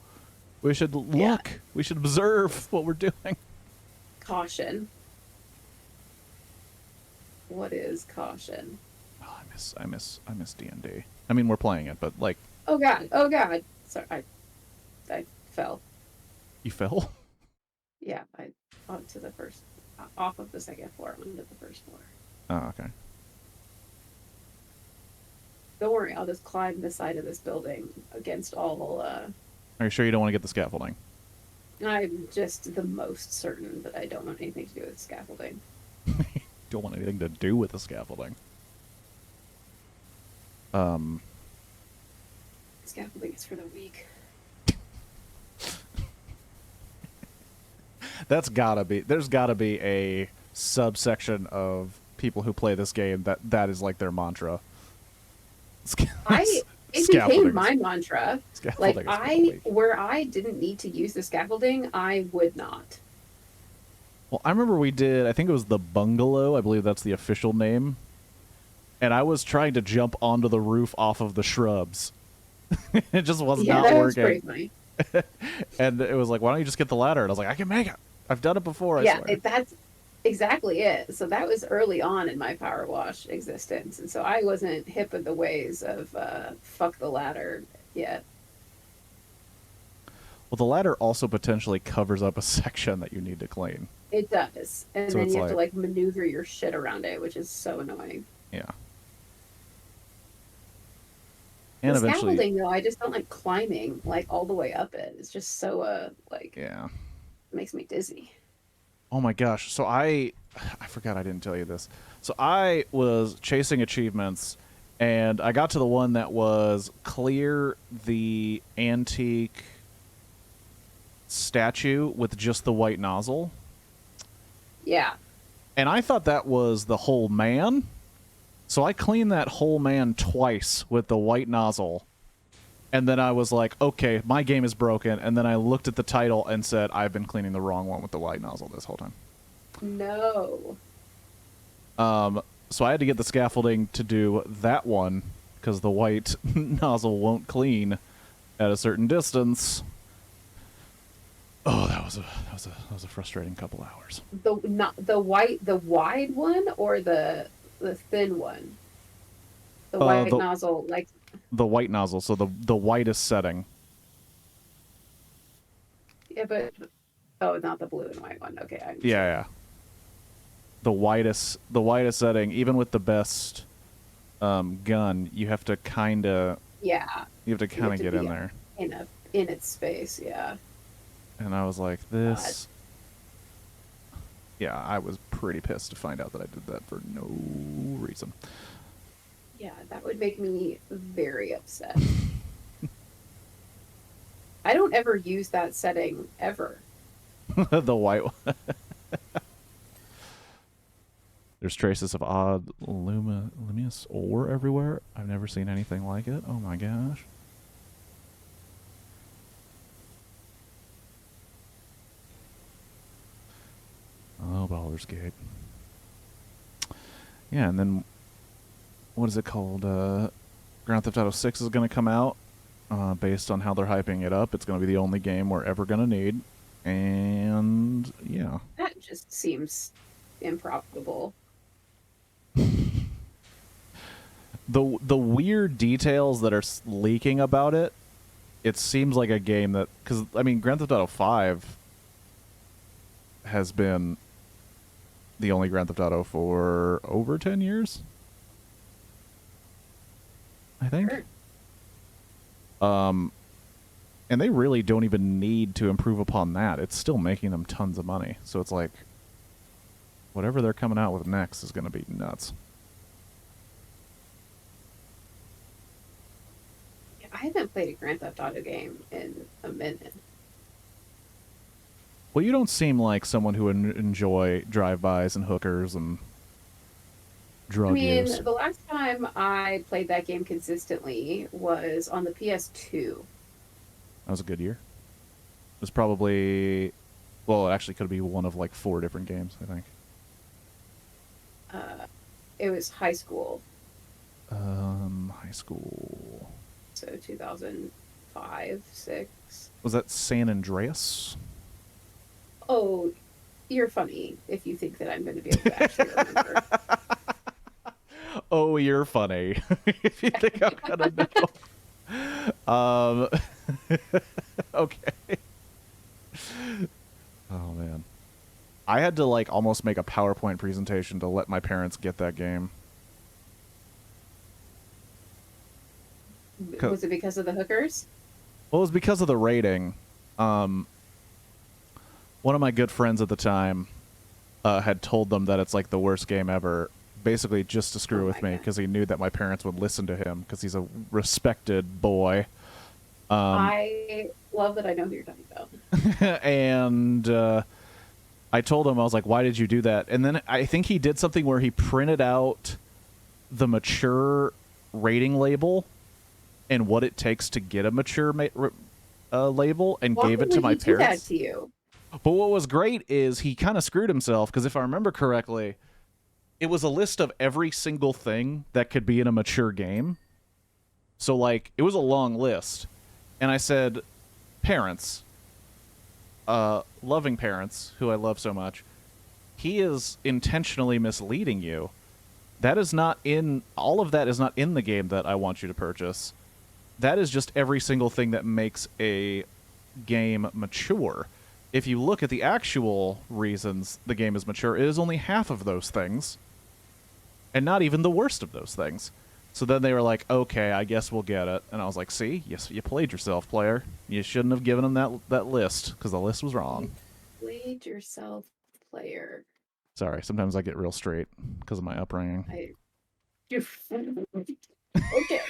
we should Yeah. look, we should observe what we're doing. Caution. What is caution? Oh, I miss D&D. I mean, we're playing it, but like, Oh god. Oh god. Sorry, I fell. you fell. Yeah, I onto the first, off of the second floor onto the first floor. Oh, okay. Don't worry, I'll just climb the side of this building against all. Are you sure you don't want to get the scaffolding? I'm just the most certain that I don't want anything to do with scaffolding. Don't want anything to do with the scaffolding. Scaffolding is for the weak. That's gotta be. There's gotta be a subsection of people who play this game that is like their mantra. It became my mantra. Like Scaffolding where I didn't need to use the scaffolding, I would not. Well, I remember we did. I think it was the bungalow. I believe that's the official name. And I was trying to jump onto the roof off of the shrubs. It just was not that working. Was pretty funny. And it was like, why don't you just get the ladder? And I was like, I can make it. I've done it before. I swear. That's exactly it. So that was early on in my PowerWash existence, and so I wasn't hip of the ways of fuck the ladder yet. Well, the ladder also potentially covers up a section that you need to clean. It does, and so then you have to like maneuver your shit around it, which is so annoying. Yeah. And the scaffolding, though, I just don't like climbing like all the way up it. It's just so like, yeah, it makes me dizzy. Oh my gosh! So I forgot I didn't tell you this. So I was chasing achievements, and I got to the one that was clear the antique statue with just the white nozzle. Yeah. And I thought that was the whole man. So I cleaned that whole man twice with the white nozzle. And then I was like, okay, my game is broken. And then I looked at the title and said, I've been cleaning the wrong one with the white nozzle this whole time. No. So I had to get the scaffolding to do that one because the white nozzle won't clean at a certain distance. Oh, that was a frustrating couple hours. The wide one or the thin one? The white nozzle, like the white nozzle, so the whitest setting. Yeah, but not the blue and white one. Okay, yeah. The widest setting, even with the best gun, you have to kind of get in there in its space. Yeah. And I was like, this. God. Yeah, I was pretty pissed to find out that I did that for no reason. Yeah, that would make me very upset. I don't ever use that setting ever. The white one. There's traces of odd luminous ore everywhere. I've never seen anything like it. Oh my gosh. Oh, Baldur's Gate. Yeah, and then what is it called? Grand Theft Auto 6 is going to come out. Based on how they're hyping it up, it's going to be the only game we're ever going to need. And yeah. That just seems improbable. The weird details that are leaking about it, it seems like a game that... Because, I mean, Grand Theft Auto 5 has been the only Grand Theft Auto for over 10 years, I think. Sure. And they really don't even need to improve upon that. It's still making them tons of money. So it's like, whatever they're coming out with next is going to be nuts. I haven't played a Grand Theft Auto game in a minute. Well, you don't seem like someone who would enjoy drive-bys and hookers and drug use. The last time I played that game consistently was on the PS2. That was a good year. It was probably... Well, it actually could be one of like 4 different games, I think. It was high school. High school. So 2005, 6. Was that San Andreas? Oh, you're funny if you think that I'm going to be able to actually remember. Oh, you're funny. If you think I'm gonna know. Okay. Oh man. I had to like almost make a PowerPoint presentation to let my parents get that game. Was it because of the hookers? Well, it was because of the rating. Um, one of my good friends at the time had told them that it's like the worst game ever, basically just to Oh screw my with me god. because he knew that my parents would listen to him because he's a respected boy. Um, I love that I know who you're talking about. and I told him, I was like, why did you do that? And then I think he did something where he printed out the mature rating label and what it takes to get a mature label and Why gave it to would my he do that parents. to you? But what was great is he kind of screwed himself because if I remember correctly, it was a list of every single thing that could be in a mature game. So, like, it was a long list. And I said, parents, loving parents, who I love so much, he is intentionally misleading you. That is not in, all of that is not in the game that I want you to purchase. That is just every single thing that makes a game mature. If you look at the actual reasons the game is mature, it is only half of those things, and not even the worst of those things. So then they were like, okay, I guess we'll get it. And I was like, see, yes, you played yourself, player. You shouldn't have given them that list, because the list was wrong. You played yourself, player. Sorry, sometimes I get real straight because of my upbringing. I. Okay.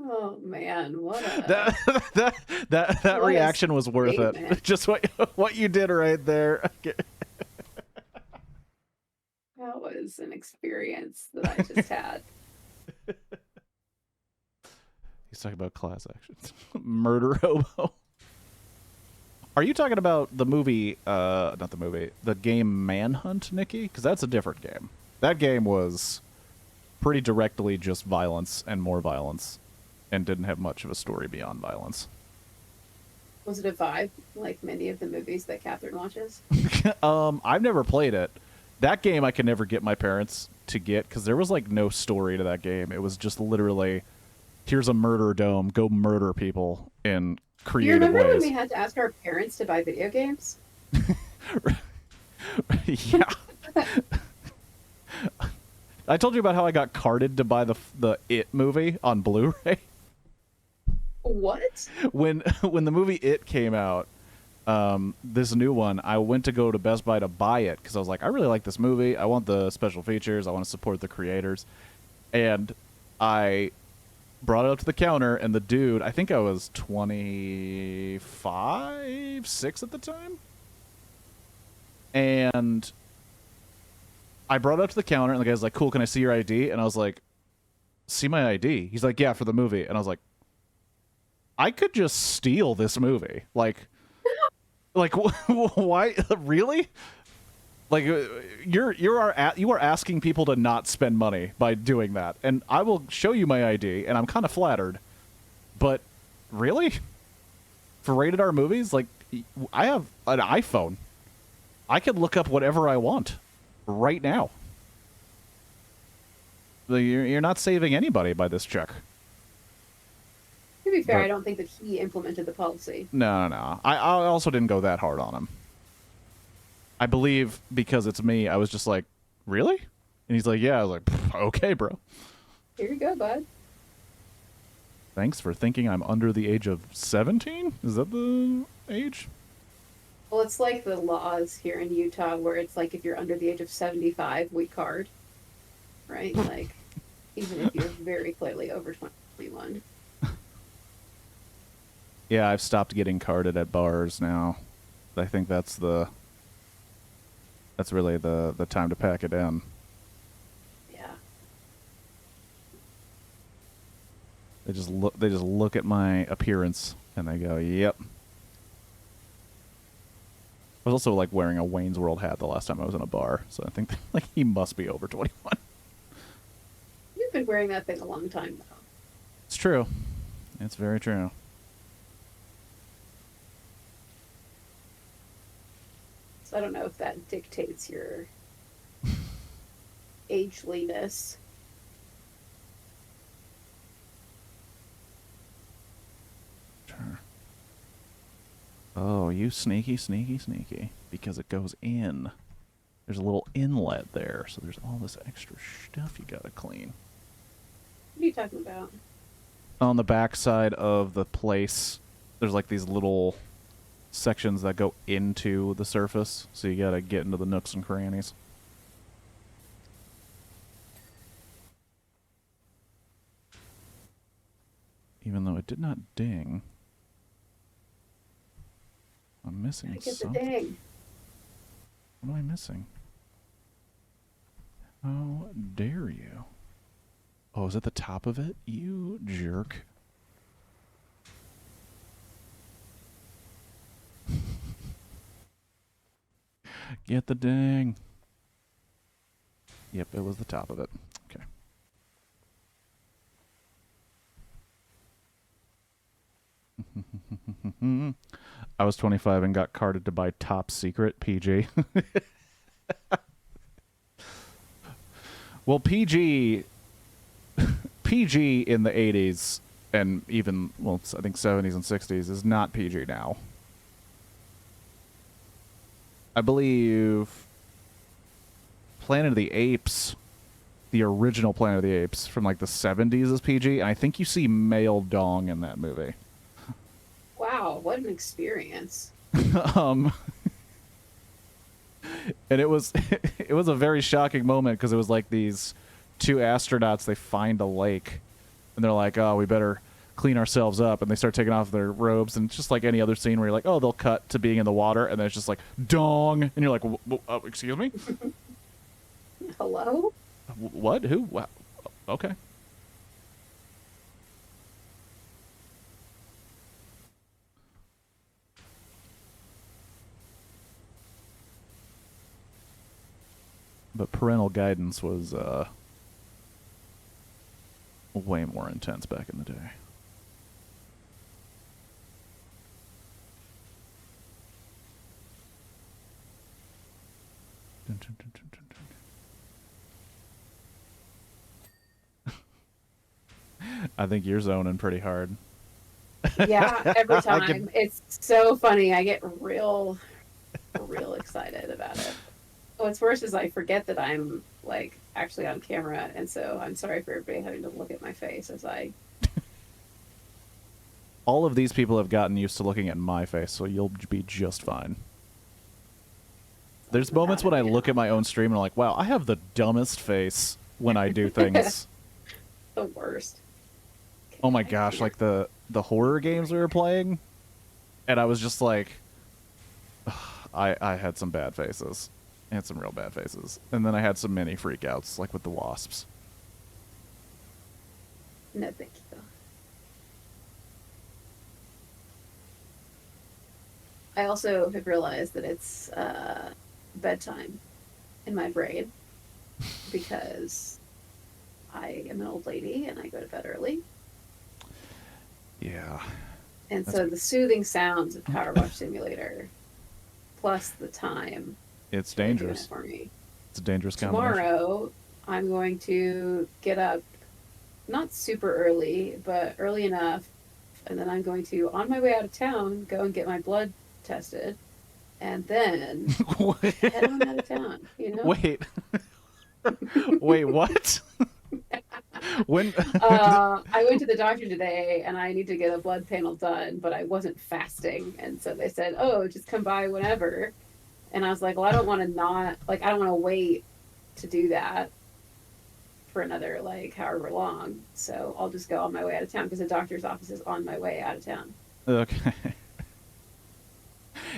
Oh man, that that what a reaction was worth statement. it. Just what you did right there. That was an experience that I just had. He's talking about class actions. Murder hobo. Are you talking about the movie, not the movie, the game Manhunt, Nikki? Because that's a different game. That game was pretty directly just violence and more violence and didn't have much of a story beyond violence. Was it a vibe like many of the movies that Catherine watches? I've never played it. That game I could never get my parents to get because there was like no story to that game. It was just literally, here's a murder dome, go murder people in Do you creative remember when ways. we had to ask our parents to buy video games? Yeah. I told you about how I got carded to buy the It movie on Blu-ray. What? When the movie It came out, this new one, I went to go to Best Buy to buy it because I was like, I really like this movie. I want the special features. I want to support the creators. And I brought it up to the counter, and the dude, I think I was 25, 6 at the time. And I brought it up to the counter, and the guy's like, cool, can I see your ID? And I was like, see my ID? He's like, yeah, for the movie. And I was like, I could just steal this movie. Like why? Really? Like, you are asking people to not spend money by doing that, and I will show you my ID, and I'm kind of flattered. But really, for rated R movies, like, I have an iPhone. I can look up whatever I want right now. Like, you're not saving anybody by this check. To be fair, But I don't think that he implemented the policy. no. I also didn't go that hard on him. I believe because it's me, I was just like, really? And he's like, yeah. I was like, okay, bro. Here you go, bud. Thanks for thinking I'm under the age of 17? Is that the age? Well, it's like the laws here in Utah where it's like if you're under the age of 75, we card, right? Like, even if you're very clearly over 21. Yeah, I've stopped getting carded at bars now. I think that's really the time to pack it in. Yeah. They just look at my appearance and they go, "Yep." I was also like wearing a Wayne's World hat the last time I was in a bar, so I think like he must be over 21. You've been wearing that thing a long time, though. It's true. It's very true. So I don't know if that dictates your ageliness. Sure. Oh, you sneaky, sneaky, sneaky. Because it goes in. There's a little inlet there, so there's all this extra stuff you gotta clean. What are you talking about? On the back side of the place, there's like these little sections that go into the surface, so you gotta get into the nooks and crannies. Even though it did not ding. I'm missing I get the something. dang. What am I missing? How dare you? Oh, is it the top of it? You jerk. Get the ding. Yep, it was the top of it. Okay. I was 25 and got carded to buy Top Secret PG. Well, PG in the 80s and even, well, I think 70s and 60s is not PG now. I believe Planet of the Apes, the original Planet of the Apes from like the 70s is PG, and I think you see male dong in that movie. Wow, what an experience. um and it was it was a very shocking moment because it was like these two astronauts, they find a lake and they're like, oh, we better clean ourselves up, and they start taking off their robes, and just like any other scene where you're like, oh, they'll cut to being in the water and then it's just like dong and you're like, excuse me. Hello? What? Who? Wow. Okay. But parental guidance was way more intense back in the day. Dun, dun, dun, dun, dun, dun. I think you're zoning pretty hard. Yeah, every I time. can. It's so funny. I get real excited about it. What's worse is I forget that I'm like actually on camera, and so I'm sorry for everybody having to look at my face as I. All of these people have gotten used to looking at my face, so you'll be just fine. There's moments when I look at my own stream and I'm like, wow, I have the dumbest face when I do things. The worst. Oh my gosh, like the horror games we were playing, and I was just like, I had some bad faces. I had some real bad faces. And then I had some mini freakouts, like with the wasps. No, thank you. I also have realized that it's bedtime in my brain because I am an old lady and I go to bed early. Yeah. And so the soothing sounds of PowerWash Simulator plus the time. It's really dangerous. It for me. It's a dangerous combination. Tomorrow, I'm going to get up not super early, but early enough. And then I'm going to, on my way out of town, go and get my blood tested. And then head on out of town, you know? Wait. Wait, what? When I went to the doctor today and I need to get a blood panel done, but I wasn't fasting. And so they said, oh, just come by whenever. And I was like, well, I don't want to I don't want to wait to do that for another, like, however long. So I'll just go on my way out of town because the doctor's office is on my way out of town. Okay.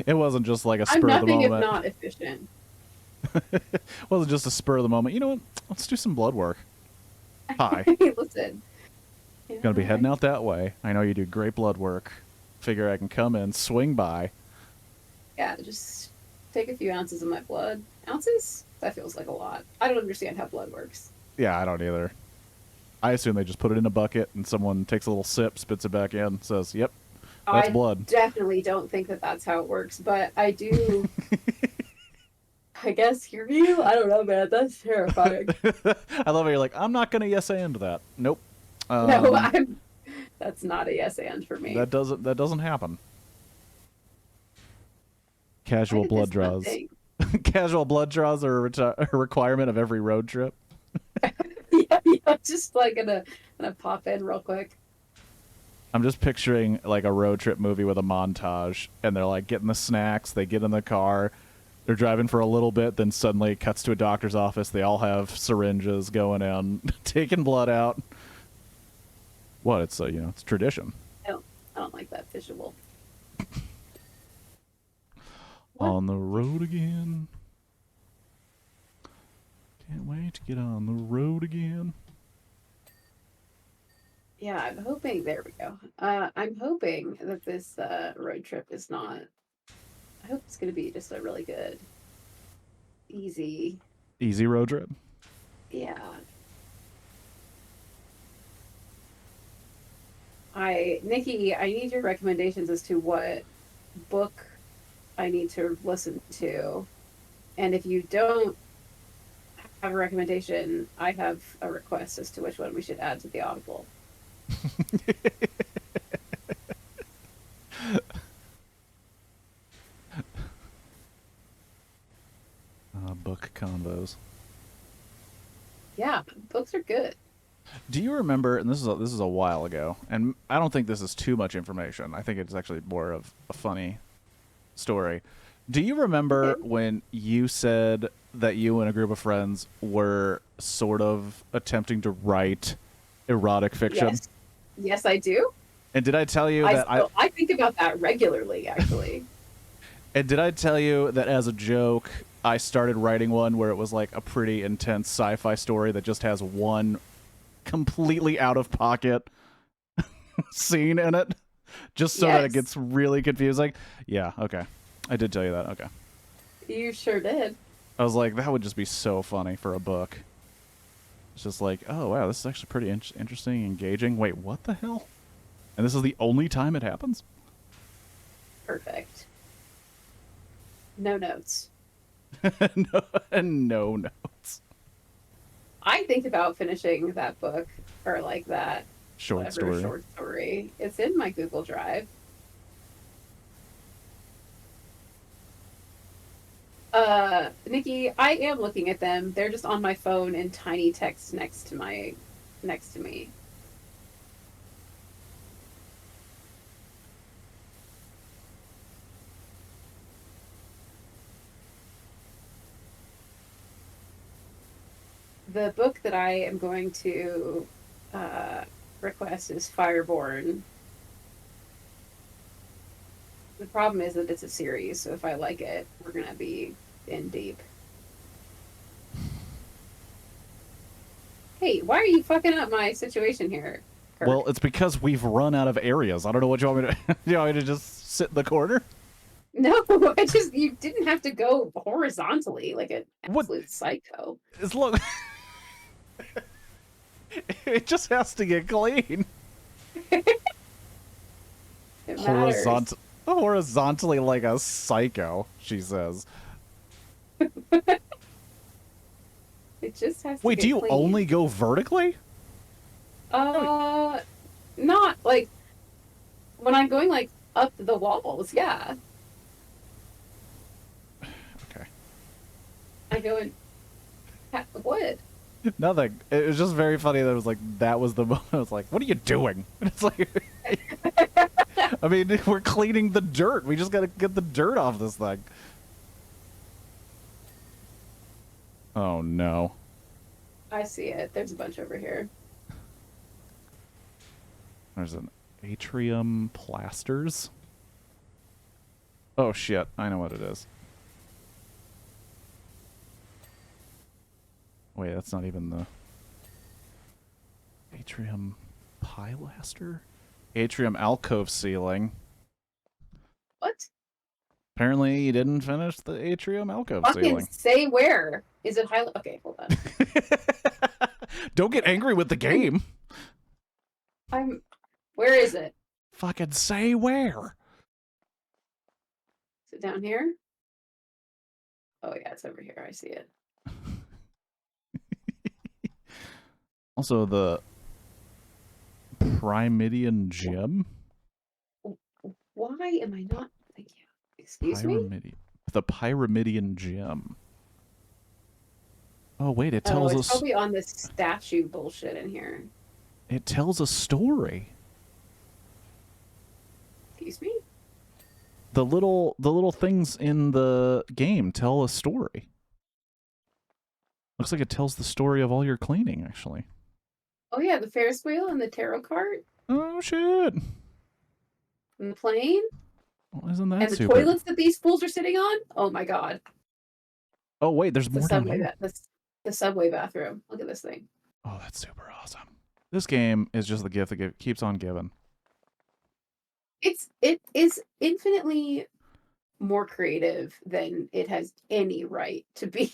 It wasn't just like a spur I'm of the nothing if moment. not efficient. It wasn't just a spur of the moment. You know what? Let's do some blood work. Hi. Listen. Yeah, gonna be heading out that way. I know you do great blood work. Figure I can come in, swing by. Yeah, just take a few ounces of my blood. Ounces? That feels like a lot. I don't understand how blood works. Yeah, I don't either. I assume they just put it in a bucket and someone takes a little sip, spits it back in, says, "Yep, that's I blood." definitely don't think that that's how it works, but I do, I guess, hear you. I don't know, man. That's terrifying. I love how you're like, "I'm not gonna yes and that." Nope. No, Um, that's not a yes and for me. that doesn't happen. Why Casual did blood this not draws. ding? Casual blood draws are a requirement of every road trip. Yeah, yeah, just like gonna pop in real quick. I'm just picturing like a road trip movie with a montage, and they're like getting the snacks. They get in the car. They're driving for a little bit, then suddenly it cuts to a doctor's office. They all have syringes going in, taking blood out. What? It's it's tradition. I don't, I don't like that visual. What? On the road again. Can't wait to get on the road again. Yeah, I'm hoping. There we go. I'm hoping that this road trip is not. I hope it's gonna be just a really good, easy. Easy road trip. Yeah. Nikki, I need your recommendations as to what book I need to listen to. And if you don't have a recommendation, I have a request as to which one we should add to the Audible. Book convos. Yeah, books are good. Do you remember? And this is a while ago, and I don't think this is too much information. I think it's actually more of a funny story. Do you Okay. remember when you said that you and a group of friends were sort of attempting to write erotic fiction? Yes. Yes, I do. And did I tell you I that I still I think about that regularly, actually. and did I tell you that as a joke I started writing one where it was like a pretty intense sci-fi story that just has one completely out of pocket scene in it just so that it Yes, gets really confusing? Yeah, okay. I did tell you that. Okay. you sure did. I was like, that would just be so funny for a book. It's just like, oh wow, this is actually pretty interesting, engaging. Wait, what the hell? And this is the only time it happens? Perfect. No notes. No, no notes. I think about finishing that book or like that Short whatever story. short story. It's in my Google Drive. Nikki, I am looking at them. They're just on my phone in tiny text next to me. The book that I am going to uh, request is Fireborn. The problem is that it's a series, so if I like it, we're gonna be in deep. Hey, why are you fucking up my situation here, Well, Kirk? it's because we've run out of areas. I don't know what you want me to. You want me to just sit in the corner? No, I just you didn't have to go horizontally like an What? absolute psycho. It's look. It just has to get clean. It matters. Horizont, horizontally like a psycho. She says. It just has to Wait, do get you clean. only go vertically? No. Uh, Not like when I'm going like up the walls. Yeah, Okay. I go in wood. Nothing. It was just very funny that it was like that was the moment. I was like, "What are you doing?" And it's like, I mean, we're cleaning the dirt. We just gotta get the dirt off this thing. Oh no. I see it. There's a bunch over here. There's an atrium plasters. Oh shit! I know what it is. Wait, that's not even the atrium pilaster. Atrium alcove ceiling. What? Apparently, you didn't finish the atrium alcove Fucking ceiling. say where. Is it high? Okay, hold on. Don't get angry with the game. Where is it? Fucking say where. Is it down here? Oh yeah, it's over here. I see it. Also, the Pyramidion Gem. Why am I not? Thank you. Excuse me. The Pyramidion Gem. Oh wait, it Oh, tells it's us. probably on this statue bullshit in here. It tells a story. Excuse me. The little things in the game tell a story. Looks like it tells the story of all your cleaning, actually. Oh yeah, the Ferris wheel and the tarot cart. Oh shit! And the plane. Well, isn't that and the super? toilets that these fools are sitting on. Oh my god. Oh wait, there's more down here. The subway bathroom. Look at this thing. Oh, that's super awesome. This game is just the gift that keeps on giving. It is infinitely more creative than it has any right to be.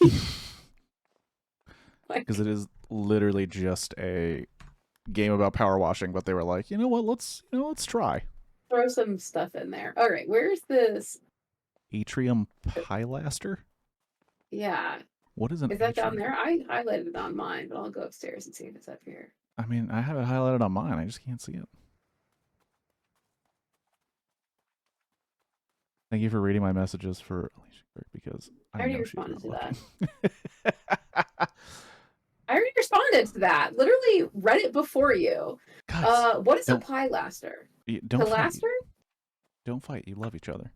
Because it is literally just a game about power washing, but they were like, you know what, let's try. Throw some stuff in there. All right, where's this Atrium Pilaster? Yeah. What is an Is that atrium? down there? I highlighted it on mine, but I'll go upstairs and see if it's up here. I mean, I have it highlighted on mine. I just can't see it. Thank you for reading my messages for Alicia Kirk, because I already responded to that. I already responded to that. Literally read it before you. God, what is a pilaster? Don't Pilaster? fight. Don't fight. You love each other.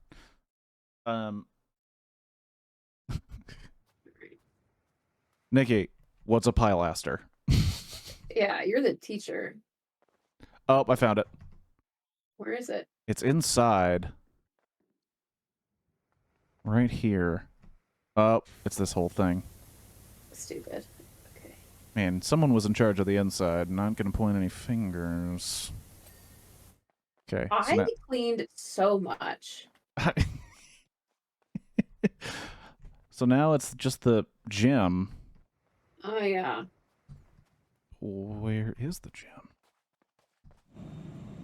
Nikki, what's a pilaster? Yeah, you're the teacher. Oh, I found it. Where is it? It's inside. Right here. Oh, it's this whole thing. Stupid. Okay. Man, someone was in charge of the inside. Not gonna point any fingers. Okay. I cleaned so much. So now it's just the gym. Oh, yeah. Where is the gym?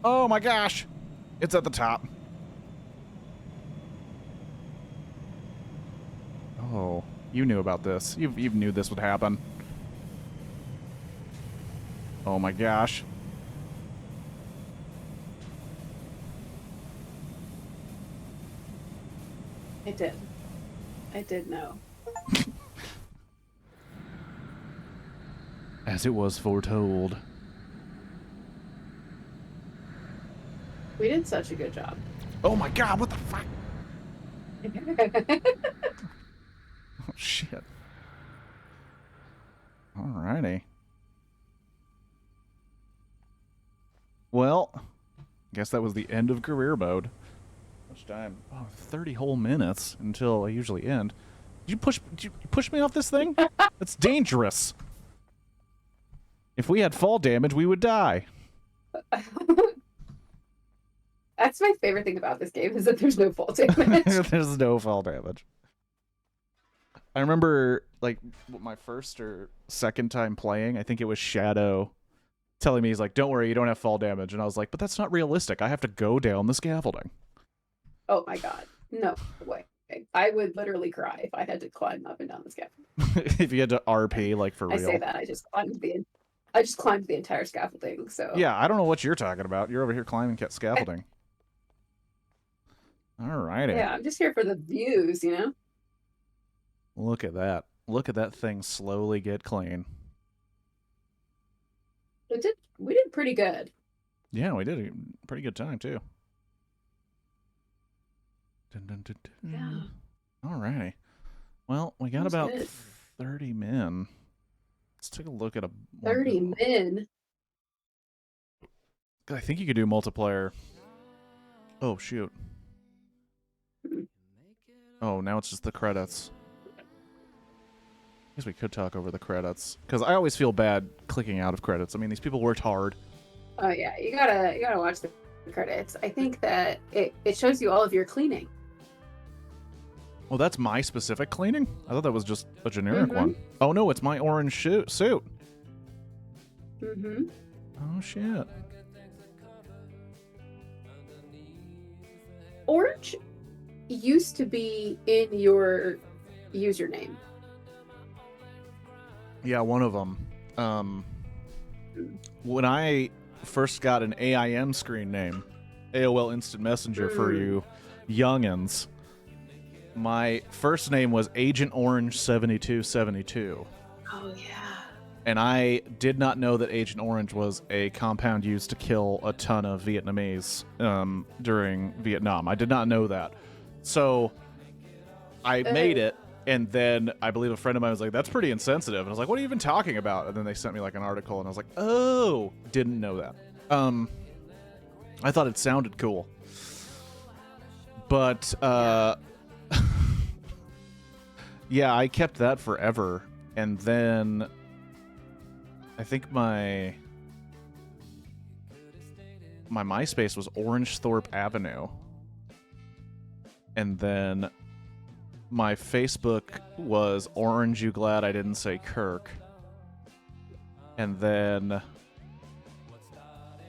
Oh my gosh! It's at the top. Oh, you knew about this. You knew this would happen. Oh my gosh. I did. I did know. As it was foretold. We did such a good job. Oh my god, what the fuck? Oh shit. Alrighty. Well, guess that was the end of career mode. Much time? Oh, 30 whole minutes until I usually end. Did you push me off this thing? That's dangerous. If we had fall damage, we would die. That's my favorite thing about this game, is that there's no fall damage. There's no fall damage. I remember, like, my first or second time playing, I think it was Shadow telling me, he's like, don't worry, you don't have fall damage. And I was like, but that's not realistic. I have to go down the scaffolding. Oh my god. No way. I would literally cry if I had to climb up and down the scaffolding. If you had to RP, like, for real. I say that, I just climbed the entire scaffolding, so. Yeah, I don't know what you're talking about. You're over here climbing scaffolding. Alrighty. Yeah, I'm just here for the views, you know? Look at that. Look at that thing slowly get clean. We did pretty good. Yeah, we did a pretty good time, too. Dun, dun, dun, dun. Yeah. Alrighty. Well, we got about 30 men. Let's take a look at 30 men? I think you could do multiplayer. Oh, shoot. Oh, now it's just the credits. I guess we could talk over the credits, because I always feel bad clicking out of credits. I mean, these people worked hard. Oh yeah, you gotta watch the credits. I think that it shows you all of your cleaning. Well, that's my specific cleaning? I thought that was just a generic Mm-hmm. one. Oh no, it's my orange suit. Mm-hmm. Oh shit. Orange used to be in your username. Yeah, one of them. When I first got an AIM screen name, AOL Instant Messenger for you youngins, my first name was Agent Orange 7272. Oh yeah. And I did not know that Agent Orange was a compound used to kill a ton of Vietnamese during Vietnam. I did not know that. So I made it, and then I believe a friend of mine was like, that's pretty insensitive. And I was like, what are you even talking about? And then they sent me like an article, and I was like, oh, didn't know that. I thought it sounded cool. But, yeah, I kept that forever. And then I think my MySpace was Orangethorpe Avenue. And then my Facebook was Orange You Glad I Didn't Say Kirk. And then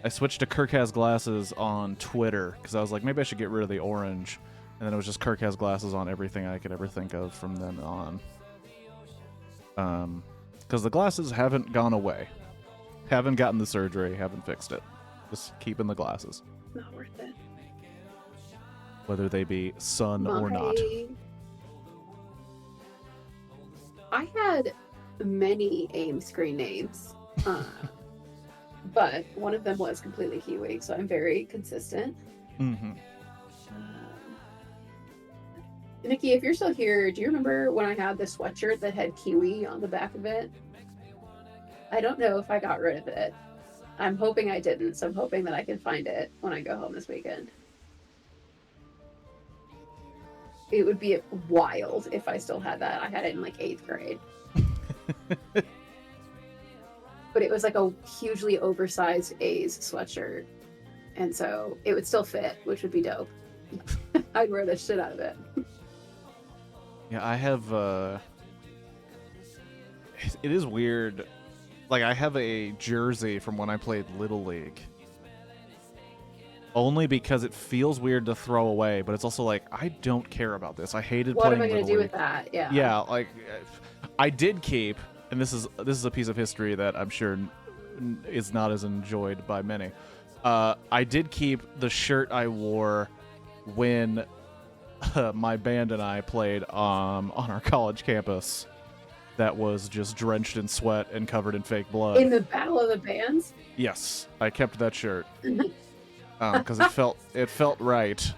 I switched to Kirk Has Glasses on Twitter because I was like, maybe I should get rid of the orange. And then it was just Kirk Has Glasses on everything I could ever think of from then on. Because the glasses haven't gone away. Haven't gotten the surgery, haven't fixed it. Just keeping the glasses. Not worth it. Whether they be sun or not. I had many AIM screen names, but one of them was Kompletely Kiwi, so I'm very consistent. Mm-hmm. Nikki, if you're still here, do you remember when I had the sweatshirt that had Kiwi on the back of it? I don't know if I got rid of it. I'm hoping I didn't, so I'm hoping that I can find it when I go home this weekend. It would be wild if I still had that. I had it in like 8th grade. But it was like a hugely oversized A's sweatshirt. And so it would still fit, which would be dope. I'd wear the shit out of it. Yeah, I have, it is weird. Like, I have a jersey from when I played Little League. Only because it feels weird to throw away, but it's also like, I don't care about this. I hated what playing am I going to Little do League. with that? Yeah. Yeah, like, I did keep, and this is a piece of history that I'm sure is not as enjoyed by many. I did keep the shirt I wore when my band and I played on our college campus. That was just drenched in sweat and covered in fake blood. In the Battle of the Bands? Yes, I kept that shirt because it felt right.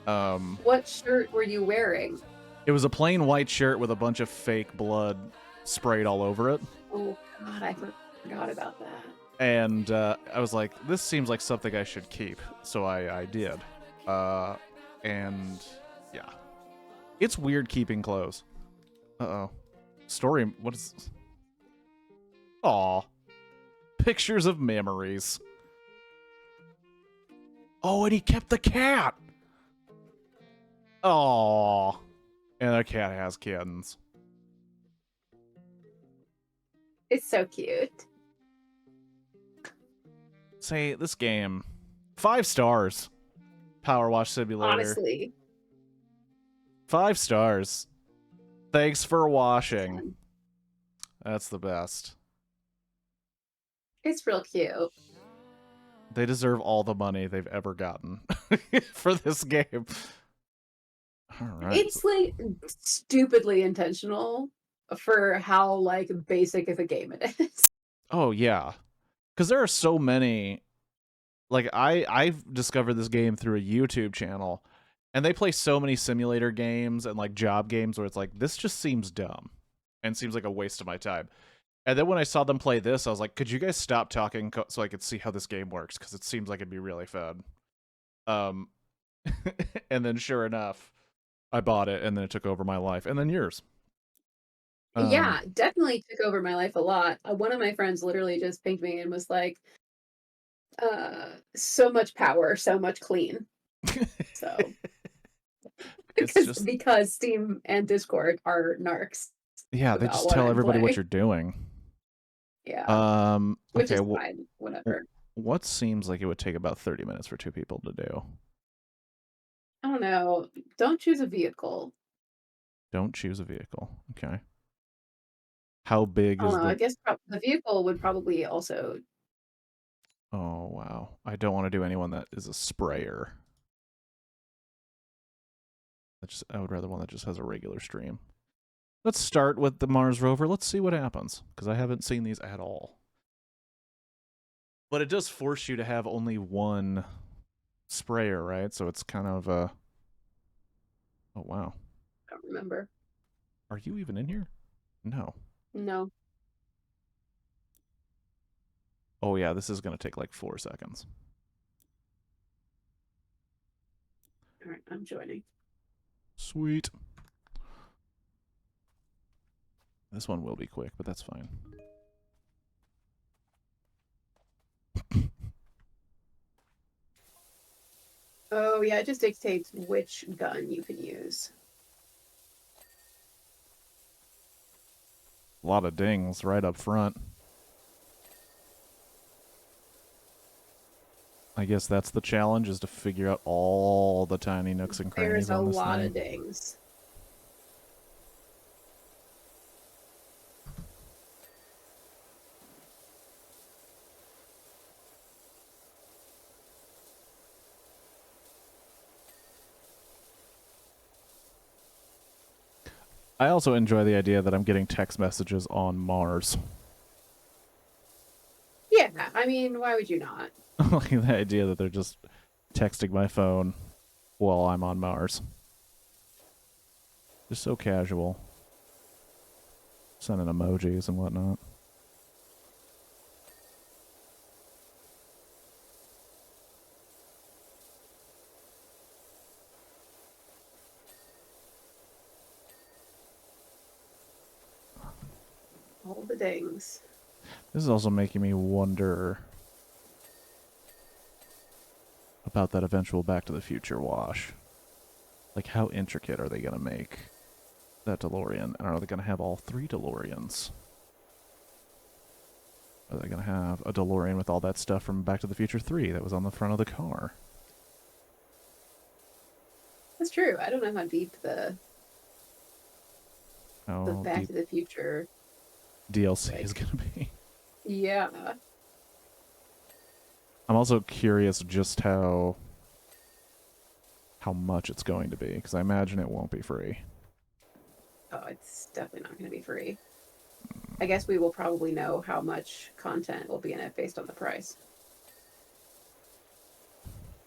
What shirt were you wearing? It was a plain white shirt with a bunch of fake blood sprayed all over it. Oh God, I forgot about that. And I was like, this seems like something I should keep, so I did. And yeah, it's weird keeping clothes. Uh-oh. Story, what is... Aw. Pictures of memories. Oh, and he kept the cat! Aw. And the cat has kittens. It's so cute. Say, this game, 5 stars. PowerWash Simulator. Honestly. 5 stars. Thanks for watching. That's the best. It's real cute. They deserve all the money they've ever gotten for this game. All right. It's like stupidly intentional for how like basic of a game it is. Oh yeah, because there are so many. Like I've discovered this game through a YouTube channel, and they play so many simulator games and like job games where it's like, this just seems dumb and seems like a waste of my time. And then when I saw them play this, I was like, could you guys stop talking so I could see how this game works? Because it seems like it'd be really fun. And then sure enough, I bought it, and then it took over my life, and then yours. Yeah, definitely took over my life a lot. One of my friends literally just pinged me and was like, so much power, so much clean. So it's because just Steam and Discord are narcs yeah, they about just what tell I'm everybody what playing. you're doing. Yeah, which Okay, is well, fine. Whatever. what seems like it would take about 30 minutes for two people to do? I don't know. Don't choose a vehicle. Don't choose a vehicle. Okay. How big I don't is know. I the guess the vehicle would probably also. Oh, wow. I don't want to do anyone that is a sprayer. I would rather one that just has a regular stream. Let's start with the Mars rover. Let's see what happens, because I haven't seen these at all. But it does force you to have only one sprayer, right? So it's kind of a... Oh, wow. I don't remember. Are you even in here? No. No. Oh, yeah, this is going to take like 4 seconds. All right, I'm joining. Sweet. This one will be quick, but that's fine. Oh yeah, it just dictates which gun you can use. A lot of dings right up front. I guess that's the challenge, is to figure out all the tiny nooks and There's crannies a on this lot thing. of dings. I also enjoy the idea that I'm getting text messages on Mars. Yeah, I mean, why would you not? Like the idea that they're just texting my phone while I'm on Mars. Just so casual. Sending emojis and whatnot. All the dings. This is also making me wonder about that eventual Back to the Future wash. Like, how intricate are they going to make that DeLorean? And are they going to have all 3 DeLoreans? Are they going to have a DeLorean with all that stuff from Back to the Future 3 that was on the front of the car? That's true. I don't know how deep the How Back deep to the Future. DLC is going to be. Yeah. I'm also curious just how much it's going to be, because I imagine it won't be free. Oh, it's definitely not going to be free. I guess we will probably know how much content will be in it based on the price.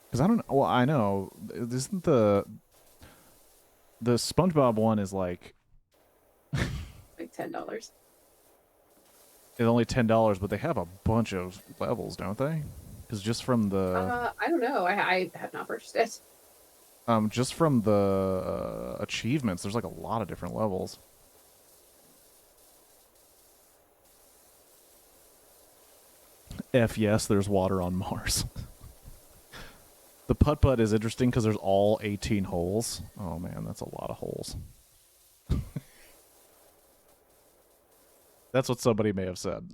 Because I don't know. Well, I know. Isn't the SpongeBob one is like Like $10. it's only $10, but they have a bunch of levels, don't they? Because I don't know. I have not purchased it. just from the achievements, there's like a lot of different levels. F yes, there's water on Mars. The putt-putt is interesting because there's all 18 holes. Oh man, that's a lot of holes. That's what somebody may have said.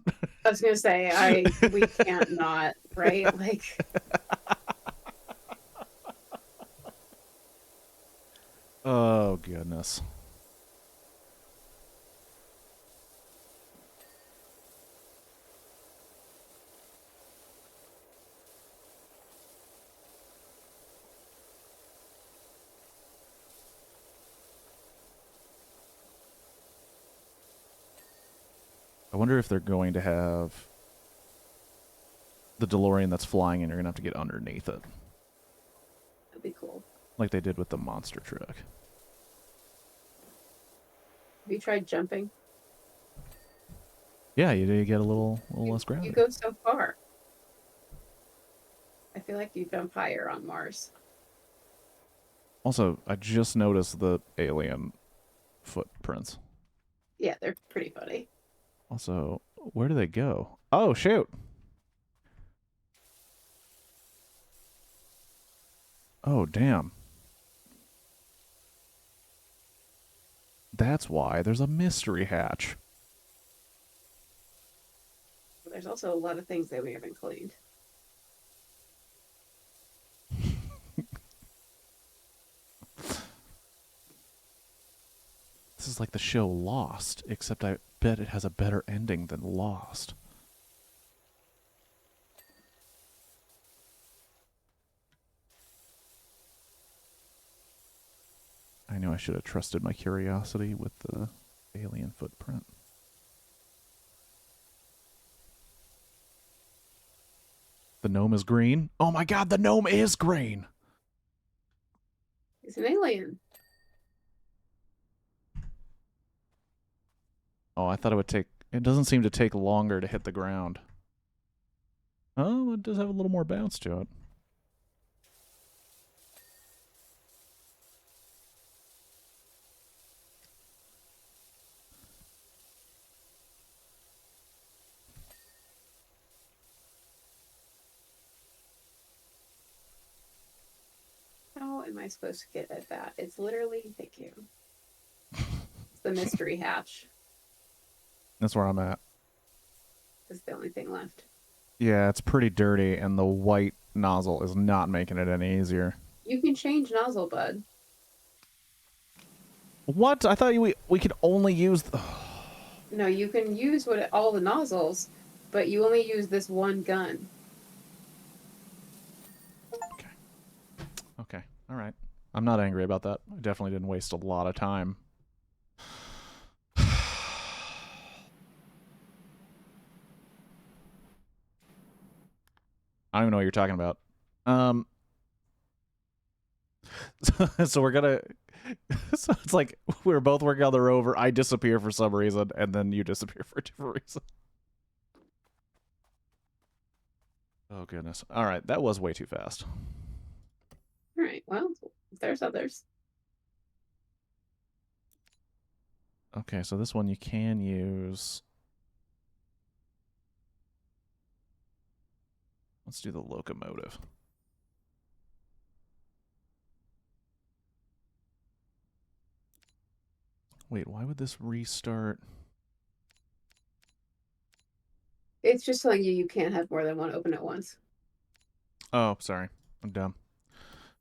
I was gonna say we can't not, right? Like Oh goodness. I wonder if they're going to have the DeLorean that's flying and you're going to have to get underneath it. that'd be cool. Like they did with the monster truck. Have you tried jumping? Yeah, you get a little less gravity. You go so far. I feel like you jump higher on Mars. Also, I just noticed the alien footprints. Yeah, they're pretty funny. Also, where do they go? Oh, shoot. Oh, damn. That's why there's a mystery hatch. But there's also a lot of things that we haven't cleaned. This is like the show Lost, except I bet it has a better ending than Lost. I knew I should have trusted my curiosity with the alien footprint. The gnome is green. Oh my god, the gnome is green! He's an alien. Oh, I thought it would take... It doesn't seem to take longer to hit the ground. Oh, it does have a little more bounce to it. How am I supposed to get at that? It's literally, thank you. It's the mystery hatch. That's where I'm at. Is the only thing left. Yeah, it's pretty dirty, and the white nozzle is not making it any easier. You can change nozzle, bud. What? I thought we could only use... No, you can use all the nozzles, but you only use this one gun. Okay. Okay. All right. I'm not angry about that. I definitely didn't waste a lot of time. I don't even know what you're talking about. So we're gonna... So it's like we're both working on the rover. I disappear for some reason, and then you disappear for a different reason. Oh, goodness. All right. That was way too fast. All right, well, there's others. Okay, so this one you can use... Let's do the locomotive. Wait, why would this restart? It's just telling you can't have more than one open at once. Oh, sorry. I'm dumb.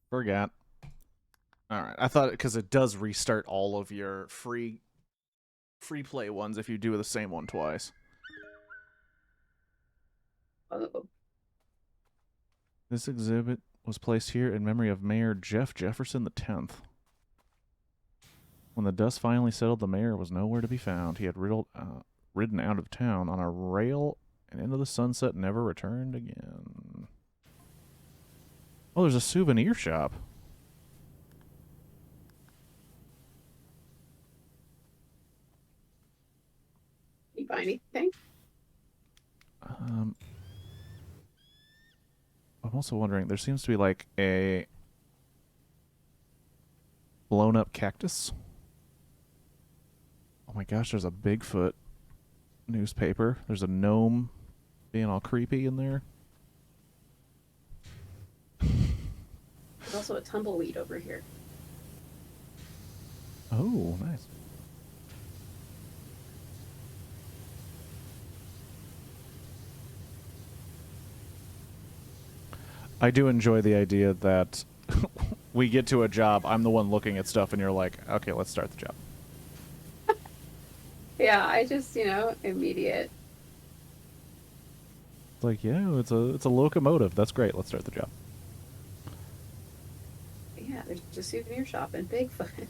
Forgot. All right. I thought because it does restart all of your free play ones if you do the same one twice. Oh. This exhibit was placed here in memory of Mayor Jeff Jefferson X. When the dust finally settled, the mayor was nowhere to be found. He had ridden out of town on a rail and into the sunset, never returned again. Oh, there's a souvenir shop. You buy anything? I'm also wondering, there seems to be like a blown up cactus. Oh my gosh, there's a Bigfoot newspaper. There's a gnome being all creepy in there. There's also a tumbleweed over here. Oh, nice. I do enjoy the idea that we get to a job, I'm the one looking at stuff, and you're like, okay, let's start the job. Yeah, I just, immediate. It's like, yeah, it's a locomotive. That's great. Let's start the job. Yeah, there's a souvenir shop in Bigfoot.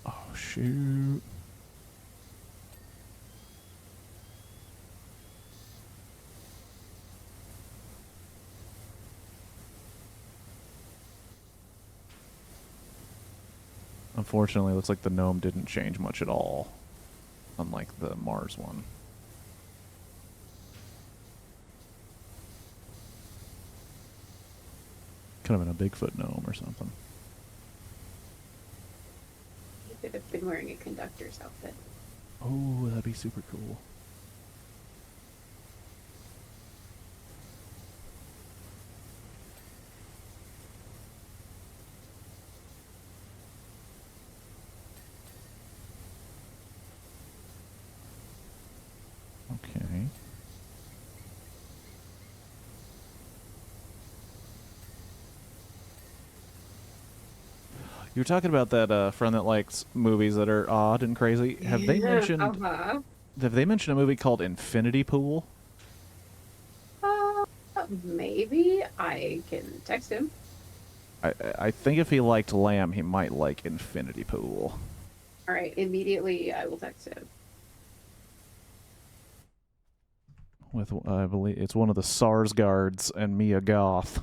Oh, shoot. Unfortunately, it looks like the gnome didn't change much at all, unlike the Mars one. Could have been a Bigfoot gnome or something. He could have been wearing a conductor's outfit. Oh, that'd be super cool. You were talking about that friend that likes movies that are odd and crazy. Yeah. Uh-huh. Have they mentioned a movie called Infinity Pool? Uh, maybe I can text him. I think if he liked Lamb, he might like Infinity Pool. All right, immediately I will text him. With I believe it's one of the Sarsgaards and Mia Goth.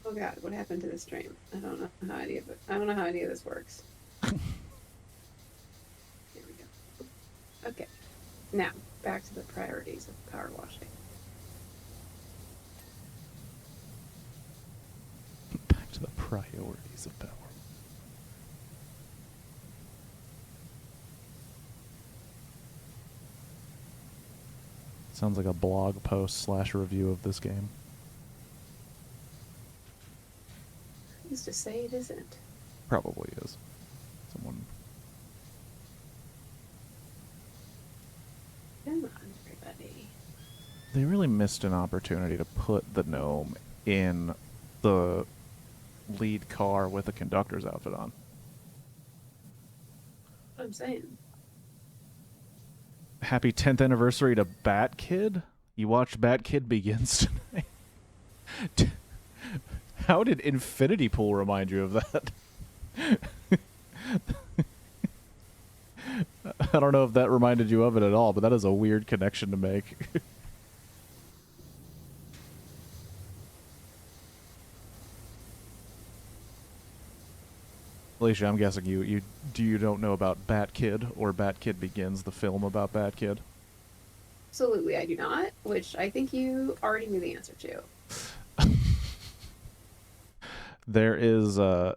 Oh God, what happened to the stream? I don't know how any of it. I don't know how any of this works. Here we go. Okay, now back to the priorities of power washing. Back to the priorities of power. Sounds like a blog post / review of this game. Who's to say it isn't? Probably is. Someone. Come on, everybody. They really missed an opportunity to put the gnome in the lead car with the conductor's outfit on. What I'm saying. Happy 10th anniversary to Bat Kid? You watched Bat Kid Begins tonight? How did Infinity Pool remind you of that? I don't know if that reminded you of it at all, but that is a weird connection to make. Alicia, I'm guessing you don't know about Bat Kid or Bat Kid Begins, the film about Bat Kid? Absolutely, I do not. Which I think you already knew the answer to. There is it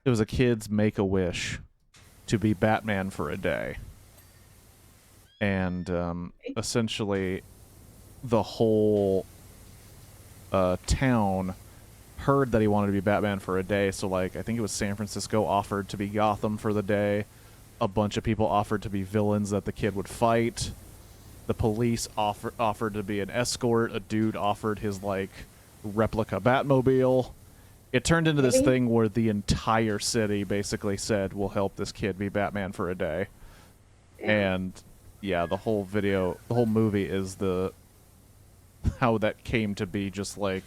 was a kid's make-a-wish to be Batman for a day. And essentially the whole town heard that he wanted to be Batman for a day, so like I think it was San Francisco offered to be Gotham for the day. A bunch of people offered to be villains that the kid would fight. The police offered to be an escort. A dude offered his like replica Batmobile. It turned into this thing where the entire city basically said, we'll help this kid be Batman for a day. Yeah. And yeah, the whole movie is how that came to be just like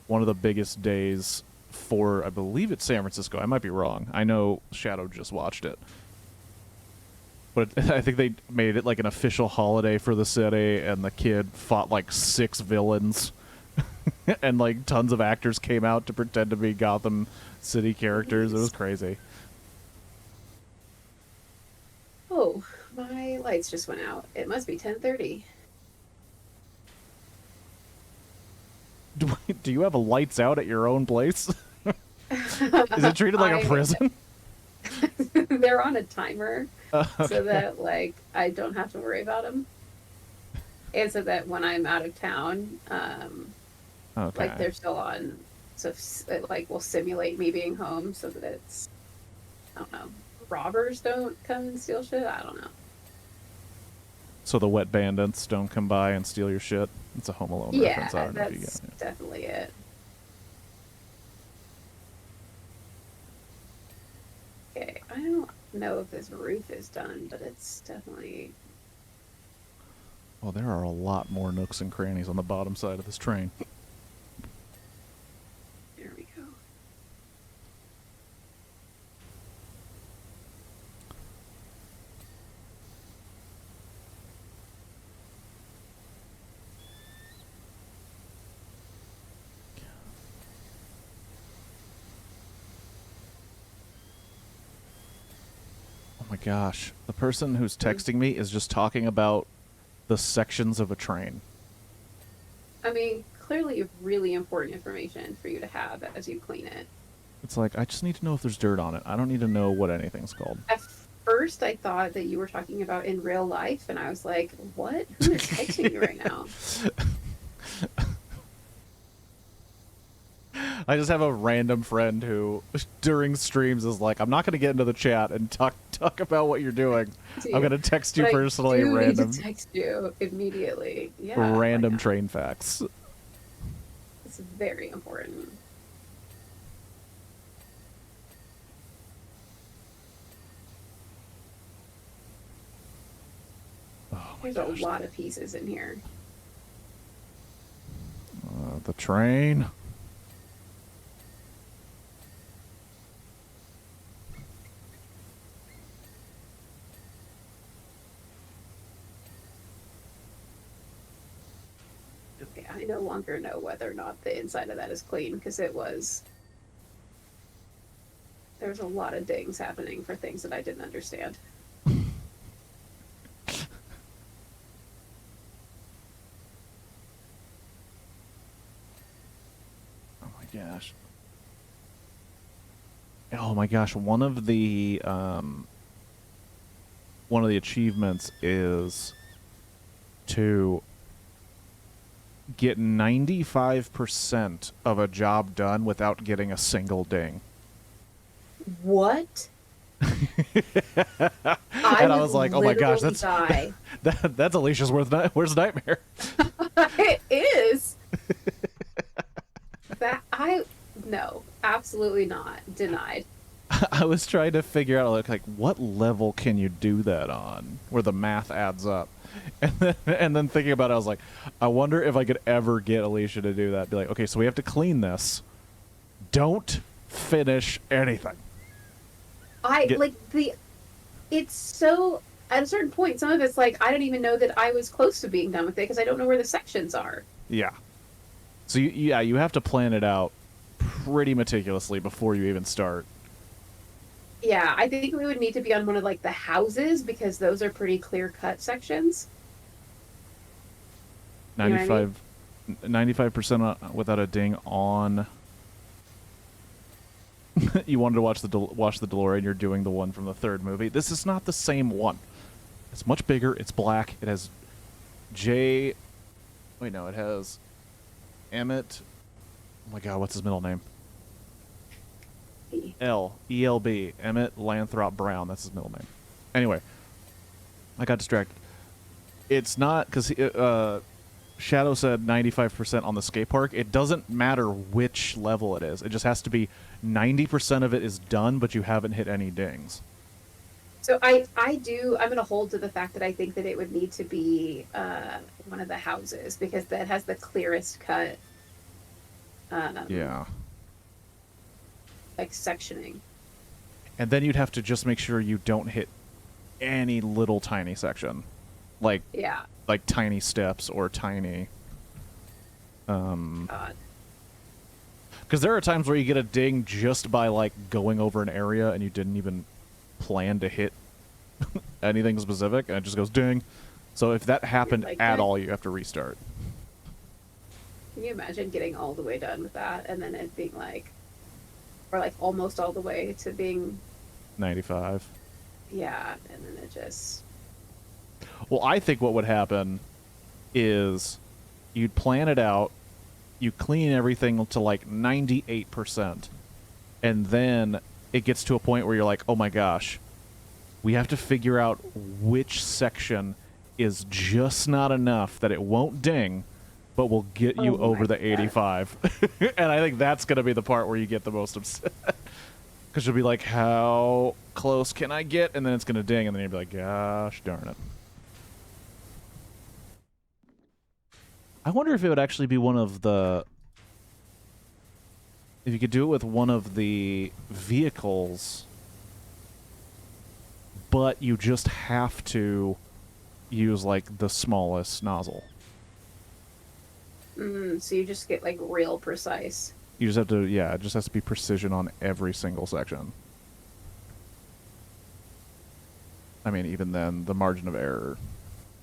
one of the biggest days for, I believe it's San Francisco. I might be wrong. I know Shadow just watched it. But I think they made it like an official holiday for the city, and the kid fought like 6 villains. And like tons of actors came out to pretend to be Gotham City characters. It was crazy. Oh, my lights just went out. It must be 10:30. Do you have a lights out at your own place? Is it treated like a prison? They're on a timer, Okay. so that like I don't have to worry about them, and so that when I'm out of town, Okay. like they're still on, so it like will simulate me being home, so that it's, I don't know, robbers don't come and steal shit. I don't know. So the wet bandits don't come by and steal your shit. It's a Home Alone Yeah, reference. I don't know if you that's get it. definitely it. Okay, I don't know if this roof is done, but it's definitely. Well, there are a lot more nooks and crannies on the bottom side of this train. There we go. Oh my gosh. The person who's texting me is just talking about the sections of a train. I mean, clearly really important information for you to have as you clean it. It's like, I just need to know if there's dirt on it. I don't need to know what anything's called. At first, I thought that you were talking about in real life, and I was like, what? Who is texting you right now? I just have a random friend who, during streams, is like, I'm not going to get into the chat and talk talk about what you're doing. I'm you. gonna text you But I personally do need to random text you immediately. Yeah, why random not? train facts. It's very important. Oh my There's a gosh, lot of pieces in here. the train. Okay, I no longer know whether or not the inside of that is clean because it was. There's a lot of dings happening for things that I didn't understand. Oh my gosh. Oh my gosh, one of the achievements is to get 95% of a job done without getting a single ding. What? I And I would was like, "Oh my gosh, literally die. that's Alicia's worst nightmare." It is. That I no, absolutely not. Denied. I was trying to figure out like what level can you do that on where the math adds up. And then thinking about it, I was like, I wonder if I could ever get Alicia to do that. Be like, okay, so we have to clean this. Don't finish anything. I Get, like the it's so at a certain point, some of it's like I don't even know that I was close to being done with it because I don't know where the sections are. yeah. So you have to plan it out pretty meticulously before you even start. Yeah, I think we would need to be on one of like the houses because those are pretty clear cut sections. You know what I mean? 95 95% without a ding on. You wanted to watch the DeLorean. You're doing the one from the third movie. This is not the same one. It's much bigger. It's black. It has J. Wait, no, it has Emmett. Oh my God, what's his middle name? ELB. Emmett Lathrop Brown. That's his middle name. Anyway, I got distracted. It's not because Shadow said 95% on the skate park. It doesn't matter which level it is. It just has to be 90% of it is done, but you haven't hit any dings. So I'm gonna hold to the fact that I think that it would need to be one of the houses because that has the clearest cut um Yeah. like sectioning. And then you'd have to just make sure you don't hit any little tiny section. Like Yeah. like tiny steps or tiny God. because there are times where you get a ding just by like going over an area and you didn't even plan to hit anything specific and it just goes ding. So if that happened Like at that. all, you have to restart. Can you imagine getting all the way done with that and then it being like or like almost all the way to being 95. yeah, and then it just Well, I think what would happen is you'd plan it out, you clean everything to like 98%, and then it gets to a point where you're like, oh my gosh, we have to figure out which section is just not enough that it won't ding, but will get oh you over my the God. 85. And I think that's going to be the part where you get the most upset. Because you'll be like, how close can I get? And then it's going to ding, and then you'll be like, gosh darn it. I wonder if it would actually be one of the... If you could do it with one of the vehicles, but you just have to use, like, the smallest nozzle. So you just get like real precise. You just have to, yeah, it just has to be precision on every single section. I mean, even then, the margin of error,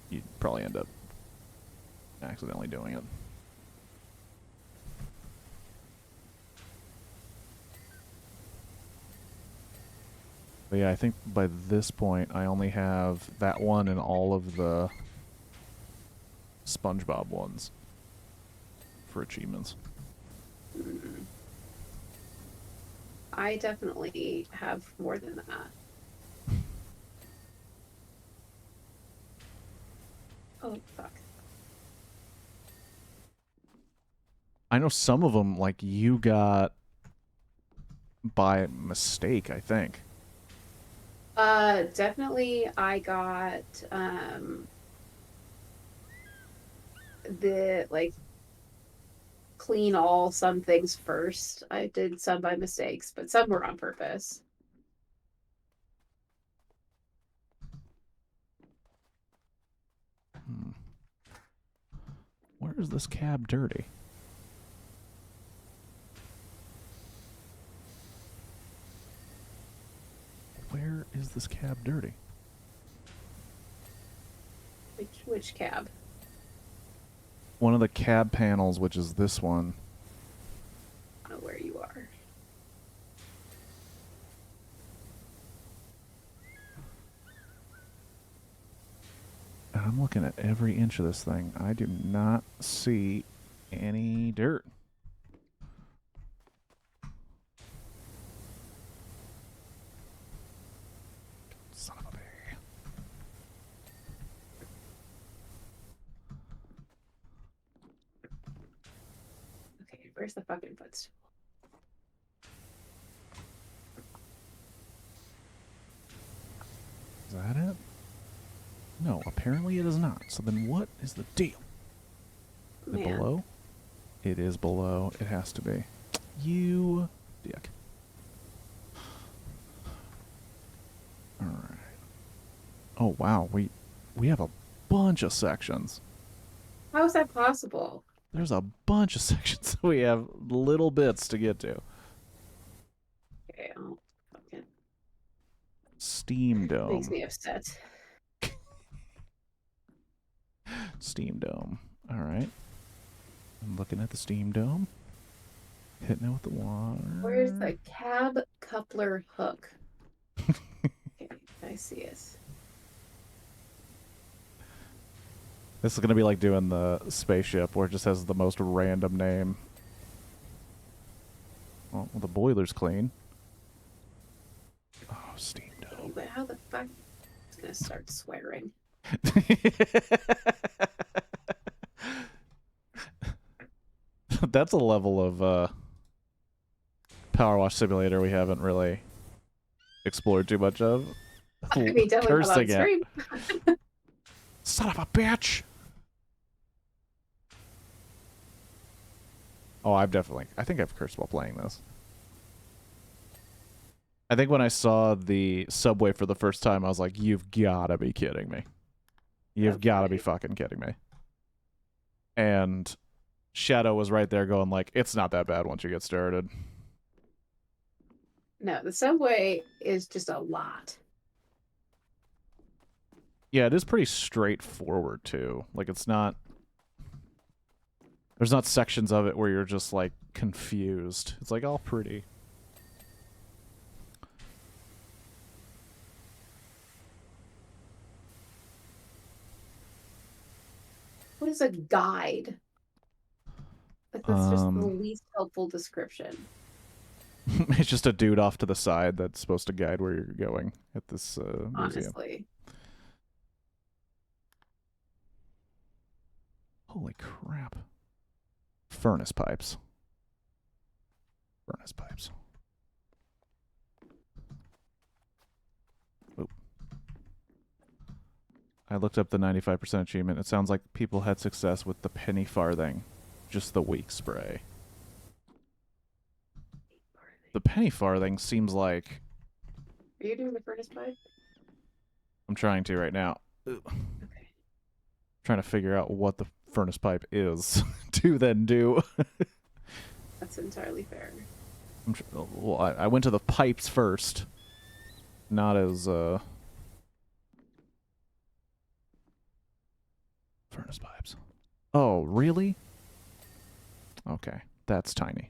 you'd probably end up accidentally doing it. But yeah, I think by this point, I only have that one and all of the SpongeBob ones for achievements. I definitely have more than that. Oh, fuck. I know some of them, like, you got by mistake, I think. Definitely I got, the, like, clean all some things first. I did some by mistakes, but some were on purpose. Hmm. Where is this cab dirty? Where is this cab dirty? Which cab? One of the cab panels, which is this one. I don't know where you are. And I'm looking at every inch of this thing. I do not see any dirt. Son of a bitch. Okay, where's the fucking footstool? Is that it? No, apparently it is not. So then what is the deal? Is it Man. below? It is below. It has to be. You dick. Alright. Oh wow, we have a bunch of sections. How is that possible? There's a bunch of sections. We have little bits to get to. Okay, oh, fucking Steam makes Dome. me upset. Steam Dome. Alright. I'm looking at the Steam Dome. Hitting it with the Where's water. the cab coupler hook? Okay, I see it. This is going to be like doing the spaceship where it just has the most random name. Oh, well, the boiler's clean. Oh, Steam Dome. But how the fuck? It's gonna start swearing. That's a level of PowerWash Simulator we haven't really explored too much of. I mean, definitely not on Cursing at. stream. Son of a bitch! Oh, I think I've cursed while playing this. I think when I saw the subway for the first time, I was like, you've gotta be kidding me. You've gotta be fucking kidding me. And Shadow was right there going like, it's not that bad once you get started. No, the subway is just a lot. Yeah, it is pretty straightforward too. Like it's not there's not sections of it where you're just like confused. It's like all pretty. What is a guide? Like, that's just the least helpful description. It's just a dude off to the side that's supposed to guide where you're going at this museum. Honestly. Holy crap. Furnace pipes. Furnace pipes. Oh. I looked up the 95% achievement. It sounds like people had success with the penny farthing. Just the weak spray. The penny farthing seems like... Are you doing the furnace pipe? I'm trying to right now. Ugh. Okay. Trying to figure out what the furnace pipe is to then do. That's entirely fair. Well, I went to the pipes first. Not as, furnace pipes. Oh, really? Okay, that's tiny.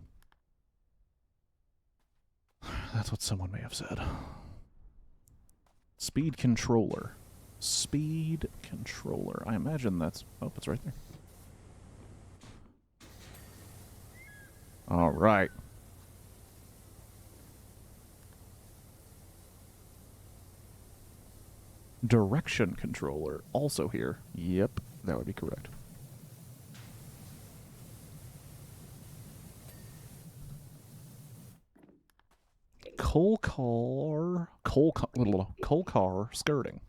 That's what someone may have said. Speed controller. Speed controller. I imagine that's... Oh, it's right there. All right. Direction controller. Also here. Yep. That would be correct. Coal car skirting.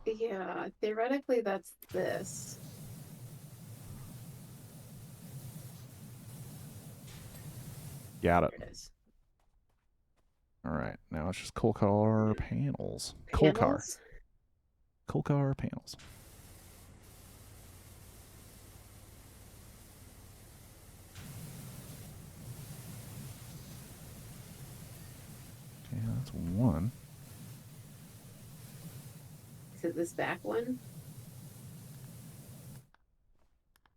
Yeah, theoretically that's this. Got it. There it is. All right, now it's just coal car panels. Panels? Coal car panels. Okay, that's one. Is it this back one?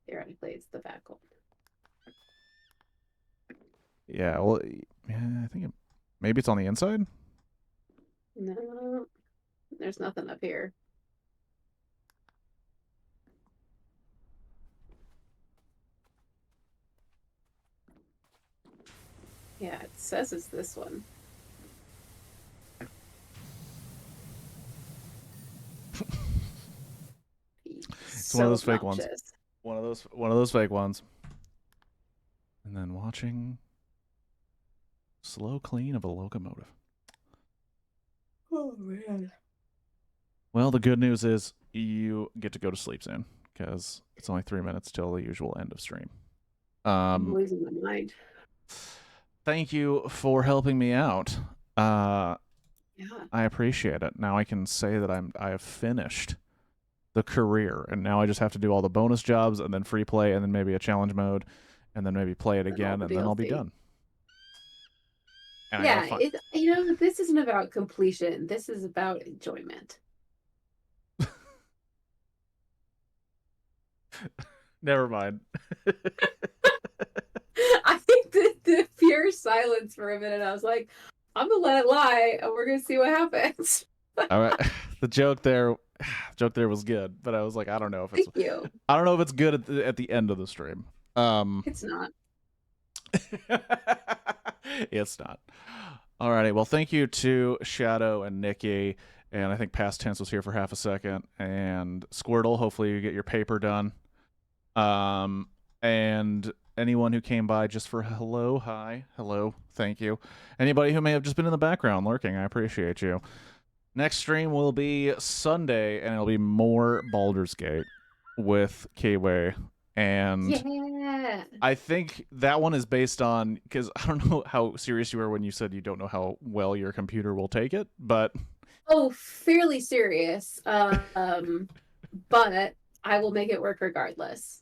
Theoretically, it's the back one. Yeah, well, yeah, I think maybe it's on the inside. No, there's nothing up here. Yeah, it says it's this one. It's one of So those fake ones. obnoxious. One of those fake ones. And then watching slow clean of a locomotive. Oh man. Well, the good news is you get to go to sleep soon because it's only 3 minutes till the usual end of stream. I'm losing my mind. Thank you for helping me out. Yeah. I appreciate it. Now I can say that I have finished the career, and now I just have to do all the bonus jobs and then free play and then maybe a challenge mode and then maybe play it again and then I'll be done. And yeah, this isn't about completion. This is about enjoyment. Never mind. I think the pure silence for a minute, I was like, I'm gonna let it lie and we're gonna see what happens. All right. The joke there was good, but I was like, I don't know if Thank you. it's good at the end of the stream. It's not. It's not. Alrighty, well, thank you to Shadow and Nikki, and I think Past Tense was here for half a second, and Squirtle, hopefully you get your paper done. And anyone who came by just for hello, hi, hello, thank you. Anybody who may have just been in the background lurking, I appreciate you. Next stream will be Sunday, and it'll be more Baldur's Gate with Kiwi. And yeah, I think that one is based on, because I don't know how serious you were when you said you don't know how well your computer will take it, but fairly serious. But I will make it work regardless.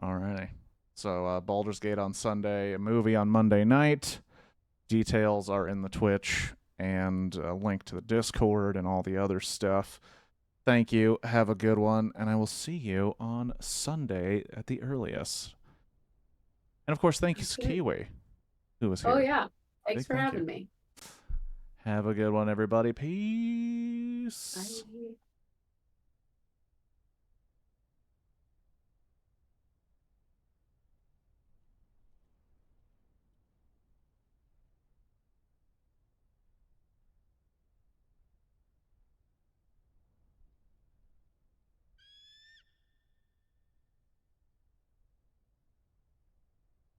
Alrighty. So Baldur's Gate on Sunday, a movie on Monday night. Details are in the Twitch and a link to the Discord and all the other stuff. Thank you. Have a good one, and I will see you on Sunday at the earliest. And of course, thank you, Kiwi, who was here. Oh yeah, thanks for having me. Have a good one, everybody. Peace. Bye.